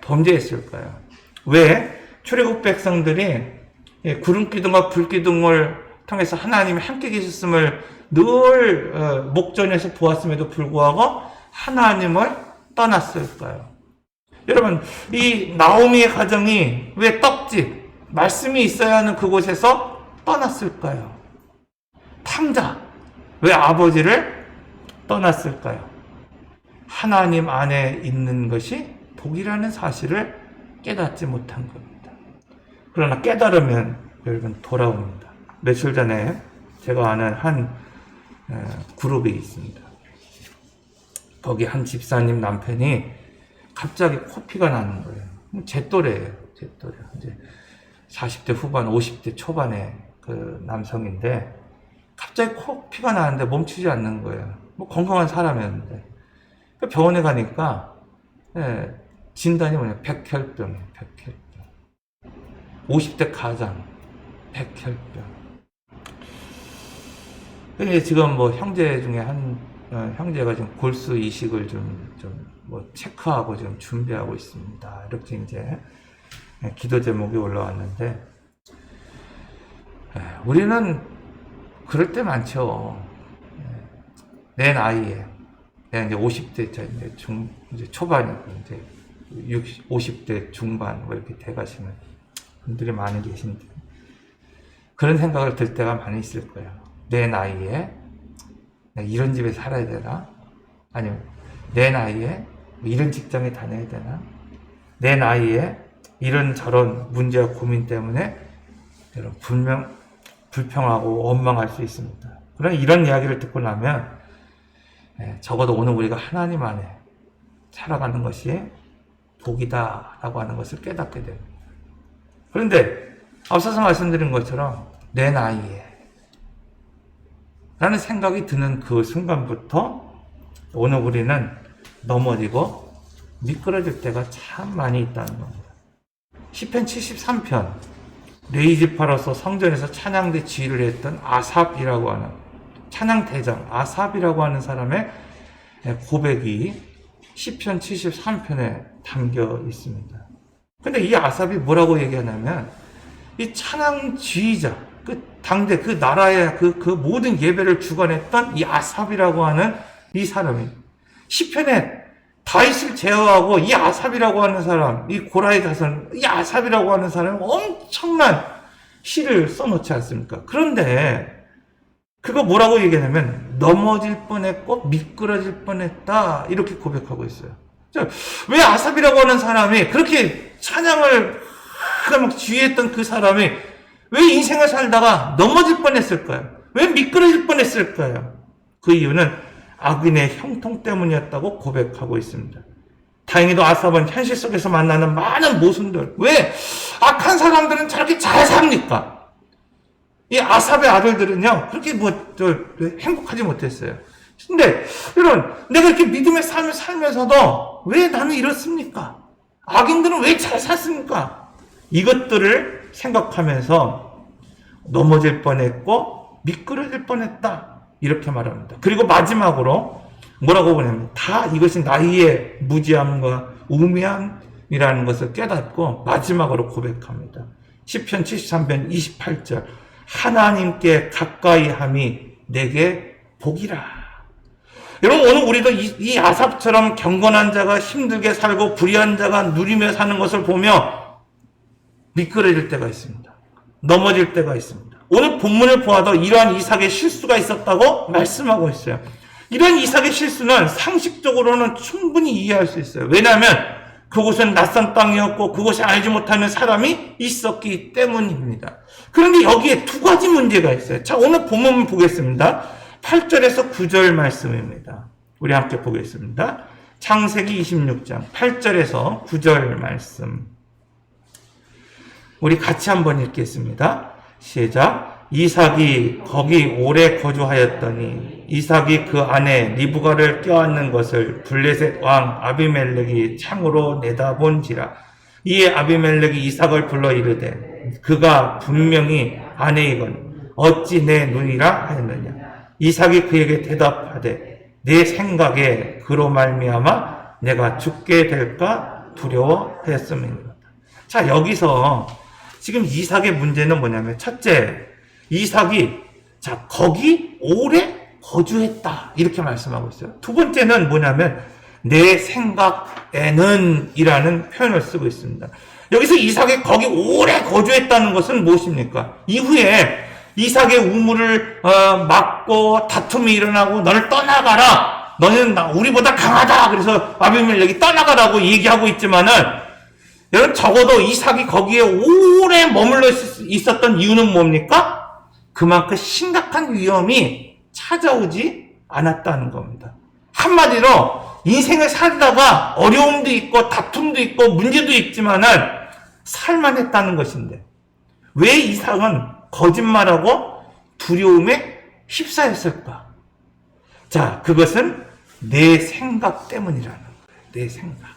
범죄했을까요? 왜 출애굽 백성들이 구름기둥과 불기둥을 통해서 하나님이 함께 계셨음을 늘 목전에서 보았음에도 불구하고 하나님을 떠났을까요? 여러분, 이 나오미의 가정이 왜 떡집, 말씀이 있어야 하는 그곳에서 떠났을까요? 탕자, 왜 아버지를 떠났을까요? 하나님 안에 있는 것이 복이라는 사실을 깨닫지 못한 겁니다. 그러나 깨달으면 여러분 돌아옵니다. 며칠 전에 제가 아는 한 그룹이 있습니다. 거기 한 집사님 남편이 갑자기 코피가 나는 거예요. 제 또래예요. 제 또래. 이제 40대 후반, 50대 초반의 그 남성인데 갑자기 코피가 나는데 멈추지 않는 거예요. 건강한 사람이었는데 병원에 가니까 진단이 뭐냐, 백혈병이에요. 백혈병. 50대 가장 백혈병. 근데 지금 형제 중에 한 형제가 지금 골수 이식을 좀 체크하고 지금 준비하고 있습니다. 이렇게 이제 기도 제목이 올라왔는데, 우리는 그럴 때 많죠. 내 나이에, 내가 이제 50대 이제 초반이고, 이제 50대 중반 이렇게 돼가시는 분들이 많이 계신데, 그런 생각을 들 때가 많이 있을 거예요. 내 나이에 내가 이런 집에 살아야 되나? 아니면 내 나이에 이런 직장에 다녀야 되나? 내 나이에 이런저런 문제와 고민 때문에 분명 불평하고 원망할 수 있습니다. 그러나 이런 이야기를 듣고 나면 적어도 오늘 우리가 하나님 안에 살아가는 것이 복이다라고 하는 것을 깨닫게 됩니다. 그런데 앞서서 말씀드린 것처럼 내 나이에 라는 생각이 드는 그 순간부터 오늘 우리는 넘어지고 미끄러질 때가 참 많이 있다는 겁니다. 시편 73편, 레위지파로서 성전에서 찬양대 지휘를 했던 아삽이라고 하는 찬양대장 아삽이라고 하는 사람의 고백이 시편 73편에 담겨 있습니다. 근데 이 아삽이 뭐라고 얘기하냐면 이 찬양 지휘자, 그 당대 그 나라의 그 모든 예배를 주관했던 이 아삽이라고 하는 이 사람이 시편에 다윗을 제어하고 이 아삽이라고 하는 사람, 이 고라의 자손, 이 아삽이라고 하는 사람이 엄청난 시를 써놓지 않습니까? 그런데 그거 뭐라고 얘기하냐면 넘어질 뻔했고 미끄러질 뻔했다 이렇게 고백하고 있어요. 왜 아삽이라고 하는 사람이 그렇게 찬양을 막 지휘했던 그 사람이 왜 인생을 살다가 넘어질 뻔했을까요? 왜 미끄러질 뻔했을까요? 그 이유는 악인의 형통 때문이었다고 고백하고 있습니다. 다행히도 아삽은 현실 속에서 만나는 많은 모순들. 왜 악한 사람들은 저렇게 잘 삽니까? 이 아삽의 아들들은요, 그렇게 행복하지 못했어요. 근데, 여러분, 내가 이렇게 믿음의 삶을 살면서도 왜 나는 이렇습니까? 악인들은 왜 잘 샀습니까? 이것들을 생각하면서 넘어질 뻔했고, 미끄러질 뻔했다. 이렇게 말합니다. 그리고 마지막으로 뭐라고 보냐면, 다 이것이 나의 무지함과 우매함이라는 것을 깨닫고, 마지막으로 고백합니다. 시편 73편 28절. 하나님께 가까이 함이 내게 복이라. 여러분, 오늘 우리도 이 아삽처럼 경건한 자가 힘들게 살고 불의한 자가 누리며 사는 것을 보며 미끄러질 때가 있습니다. 넘어질 때가 있습니다. 오늘 본문을 보아도 이러한 이삭의 실수가 있었다고 말씀하고 있어요. 이런 이삭의 실수는 상식적으로는 충분히 이해할 수 있어요. 왜냐하면 그곳은 낯선 땅이었고 그곳에 알지 못하는 사람이 있었기 때문입니다. 그런데 여기에 두 가지 문제가 있어요. 자, 오늘 본문을 보겠습니다. 8절에서 9절 말씀입니다. 우리 함께 보겠습니다. 창세기 26장 8절에서 9절 말씀. 우리 같이 한번 읽겠습니다. 시작. 이삭이 거기 오래 거주하였더니 이삭이 그 안에 리브가를 껴안는 것을 블레셋 왕 아비멜렉이 창으로 내다본지라. 이에 아비멜렉이 이삭을 불러 이르되 그가 분명히 아내이건 어찌 내 눈이라 하였느냐. 이삭이 그에게 대답하되 내 생각에 그로 말미암아 내가 죽게 될까 두려워하였음이니라. 자, 여기서 지금 이삭의 문제는 뭐냐면, 첫째, 이삭이 거기 오래 거주했다 이렇게 말씀하고 있어요. 두 번째는 뭐냐면 내 생각에는 이라는 표현을 쓰고 있습니다. 여기서 이삭이 거기 오래 거주했다는 것은 무엇입니까? 이후에 이삭의 우물을 막고 다툼이 일어나고 너를 떠나가라. 너는 우리보다 강하다. 그래서 아비멜렉이 떠나가라고 얘기하고 있지만은, 여러분, 적어도 이삭이 거기에 오래 머물러 있었던 이유는 뭡니까? 그만큼 심각한 위험이 찾아오지 않았다는 겁니다. 한마디로 인생을 살다가 어려움도 있고 다툼도 있고 문제도 있지만은 살만했다는 것인데, 왜 이삭은 거짓말하고 두려움에 휩싸였을까? 자, 그것은 내 생각 때문이라는 거예요. 내 생각.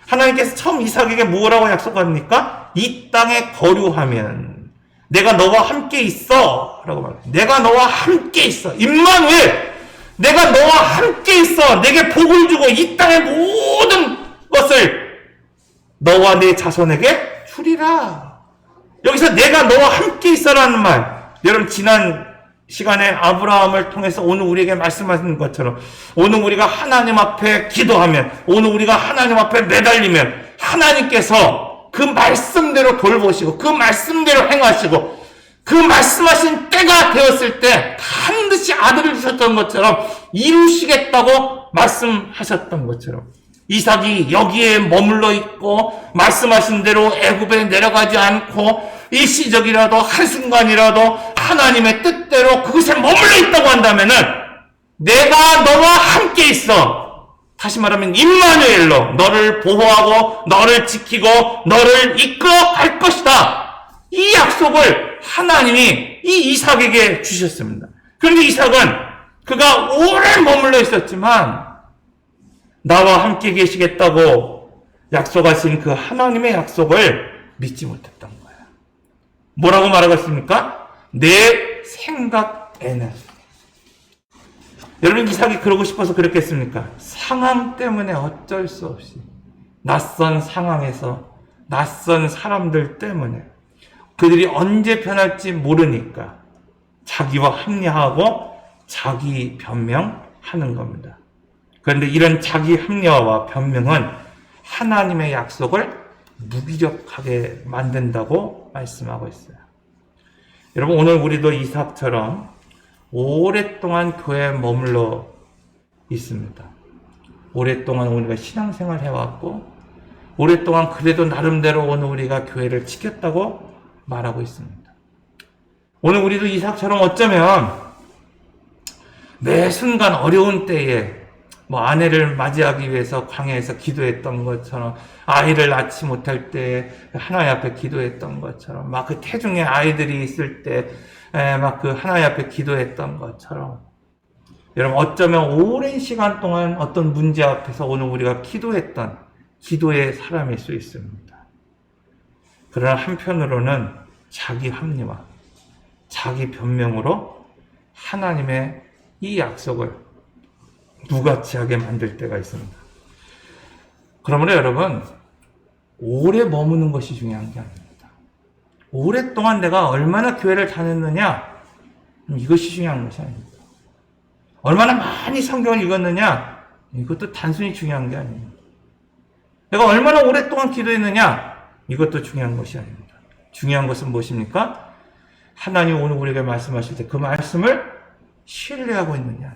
하나님께서 처음 이삭에게 뭐라고 약속합니까? 이 땅에 거류하면 내가 너와 함께 있어 라고 말합니다. 내가 너와 함께 있어. 임마누엘, 내가 너와 함께 있어. 내게 복을 주고 이 땅의 모든 것을 너와 내 자손에게 주리라. 여기서 내가 너와 함께 있어라는 말, 여러분, 지난 시간에 아브라함을 통해서 오늘 우리에게 말씀하신 것처럼 오늘 우리가 하나님 앞에 기도하면, 오늘 우리가 하나님 앞에 매달리면 하나님께서 그 말씀대로 돌보시고 그 말씀대로 행하시고 그 말씀하신 때가 되었을 때 반드시 아들을 주셨던 것처럼 이루시겠다고 말씀하셨던 것처럼 이삭이 여기에 머물러 있고 말씀하신 대로 애굽에 내려가지 않고 일시적이라도 한순간이라도 하나님의 뜻대로 그곳에 머물러 있다고 한다면은 내가 너와 함께 있어. 다시 말하면 임마누엘로 너를 보호하고 너를 지키고 너를 이끌어 갈 것이다. 이 약속을 하나님이 이 이삭에게 주셨습니다. 그런데 이삭은 그가 오래 머물러 있었지만 나와 함께 계시겠다고 약속하신 그 하나님의 약속을 믿지 못했던 거예요. 뭐라고 말하고 있습니까? 내 생각에는. 여러분, 이삭이 그러고 싶어서 그랬겠습니까? 상황 때문에 어쩔 수 없이 낯선 상황에서 낯선 사람들 때문에 그들이 언제 변할지 모르니까 자기와 합리화하고 자기 변명하는 겁니다. 그런데 이런 자기 합리화와 변명은 하나님의 약속을 무기력하게 만든다고 말씀하고 있어요. 여러분, 오늘 우리도 이삭처럼 오랫동안 교회에 머물러 있습니다. 오랫동안 우리가 신앙생활 해왔고 오랫동안 그래도 나름대로 오늘 우리가 교회를 지켰다고 말하고 있습니다. 오늘 우리도 이삭처럼 어쩌면 매 순간 어려운 때에 뭐 아내를 맞이하기 위해서 광야에서 기도했던 것처럼, 아이를 낳지 못할 때 하나님 앞에 기도했던 것처럼, 막 그 태중에 아이들이 있을 때 막 그 하나님 앞에 기도했던 것처럼, 여러분 어쩌면 오랜 시간 동안 어떤 문제 앞에서 오늘 우리가 기도했던 기도의 사람일 수 있습니다. 그러나 한편으로는 자기 합리화, 자기 변명으로 하나님의 이 약속을 무가치하게 만들 때가 있습니다. 그러므로 여러분, 오래 머무는 것이 중요한 게 아닙니다. 오랫동안 내가 얼마나 교회를 다녔느냐, 이것이 중요한 것이 아닙니다. 얼마나 많이 성경을 읽었느냐, 이것도 단순히 중요한 게 아닙니다. 내가 얼마나 오랫동안 기도했느냐, 이것도 중요한 것이 아닙니다. 중요한 것은 무엇입니까? 하나님 오늘 우리에게 말씀하실 때 그 말씀을 신뢰하고 있느냐,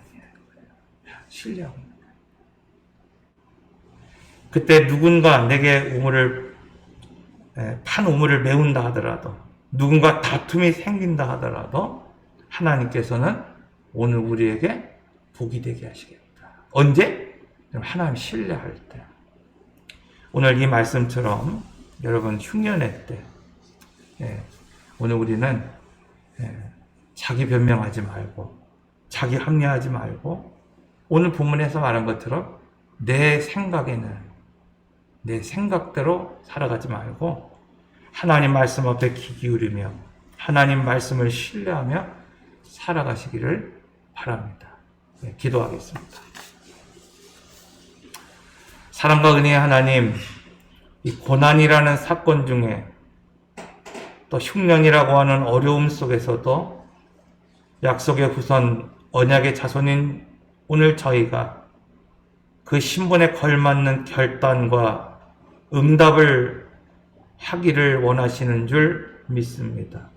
신뢰하고 있느냐. 그때 누군가 내게 판 우물을 메운다 하더라도, 누군가 다툼이 생긴다 하더라도 하나님께서는 오늘 우리에게 복이 되게 하시겠다. 언제? 하나님 신뢰할 때. 오늘 이 말씀처럼 여러분 흉년의 때, 오늘 우리는 자기 변명하지 말고, 자기 합리화하지 말고, 오늘 본문에서 말한 것처럼 내 생각에는 내 생각대로 살아가지 말고 하나님 말씀 앞에 귀 기울이며 하나님 말씀을 신뢰하며 살아가시기를 바랍니다. 기도하겠습니다. 사랑과 은혜의 하나님, 이 고난이라는 사건 중에 또 흉년이라고 하는 어려움 속에서도 약속의 후손 언약의 자손인 오늘 저희가 그 신분에 걸맞는 결단과 응답을 하기를 원하시는 줄 믿습니다.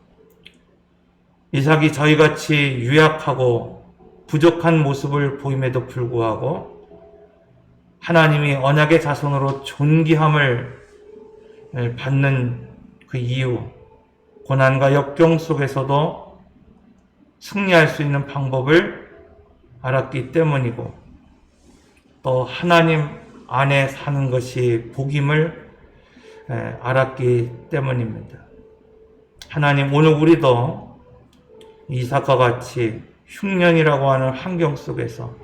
이삭이 저희같이 유약하고 부족한 모습을 보임에도 불구하고 하나님이 언약의 자손으로 존귀함을 받는 그 이유, 고난과 역경 속에서도 승리할 수 있는 방법을 알았기 때문이고, 또 하나님 안에 사는 것이 복임을 알았기 때문입니다. 하나님, 오늘 우리도 이삭과 같이 흉년이라고 하는 환경 속에서,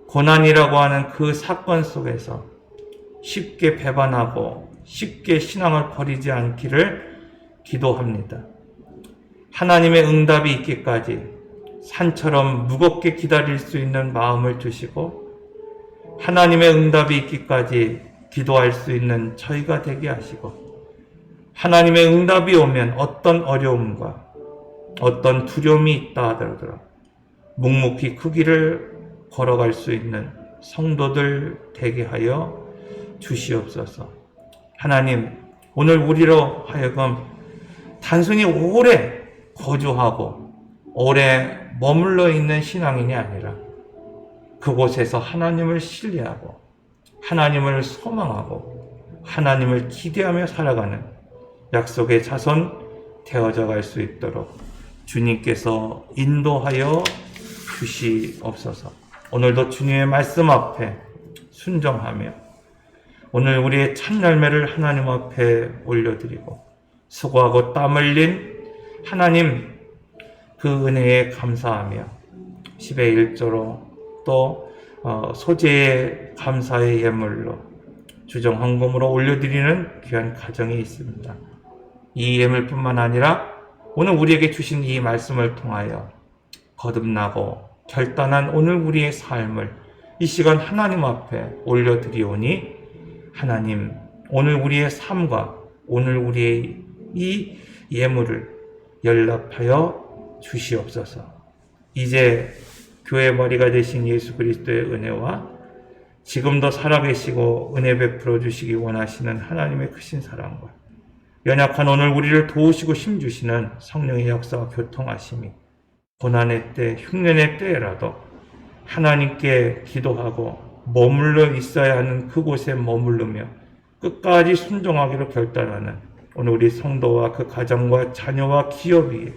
고난이라고 하는 그 사건 속에서 쉽게 배반하고 쉽게 신앙을 버리지 않기를 기도합니다. 하나님의 응답이 있기까지 산처럼 무겁게 기다릴 수 있는 마음을 주시고, 하나님의 응답이 있기까지 기도할 수 있는 저희가 되게 하시고, 하나님의 응답이 오면 어떤 어려움과 어떤 두려움이 있다 하더라도 묵묵히 그 길을 걸어갈 수 있는 성도들 되게 하여 주시옵소서. 하나님, 오늘 우리로 하여금 단순히 오래 거주하고 오래 머물러 있는 신앙인이 아니라 그곳에서 하나님을 신뢰하고 하나님을 소망하고 하나님을 기대하며 살아가는 약속의 자손 되어져 갈 수 있도록 주님께서 인도하여 주시옵소서. 오늘도 주님의 말씀 앞에 순종하며 오늘 우리의 참 열매를 하나님 앞에 올려드리고 수고하고 땀 흘린 하나님 그 은혜에 감사하며 10의 1조로 또 소재의 감사의 예물로 주정헌금으로 올려드리는 귀한 가정이 있습니다. 이 예물뿐만 아니라 오늘 우리에게 주신 이 말씀을 통하여 거듭나고 결단한 오늘 우리의 삶을 이 시간 하나님 앞에 올려드리오니 하나님, 오늘 우리의 삶과 오늘 우리의 이 예물을 연락하여 주시옵소서. 이제 교회 머리가 되신 예수 그리스도의 은혜와 지금도 살아계시고 은혜 베풀어 주시기 원하시는 하나님의 크신 사랑과 연약한 오늘 우리를 도우시고 힘주시는 성령의 역사와 교통하심이 고난의 때, 흉년의 때라도 하나님께 기도하고 머물러 있어야 하는 그곳에 머무르며 끝까지 순종하기로 결단하는 오늘 우리 성도와 그 가정과 자녀와 기업이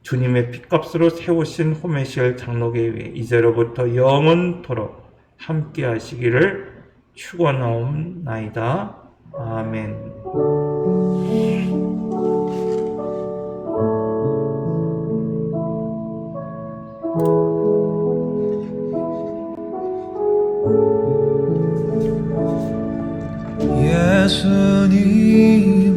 주님의 핏값으로 세우신 호메시얼 장로교회 이제로부터 영원토록 함께 하시기를 축원하옵나이다. 아멘. 예수님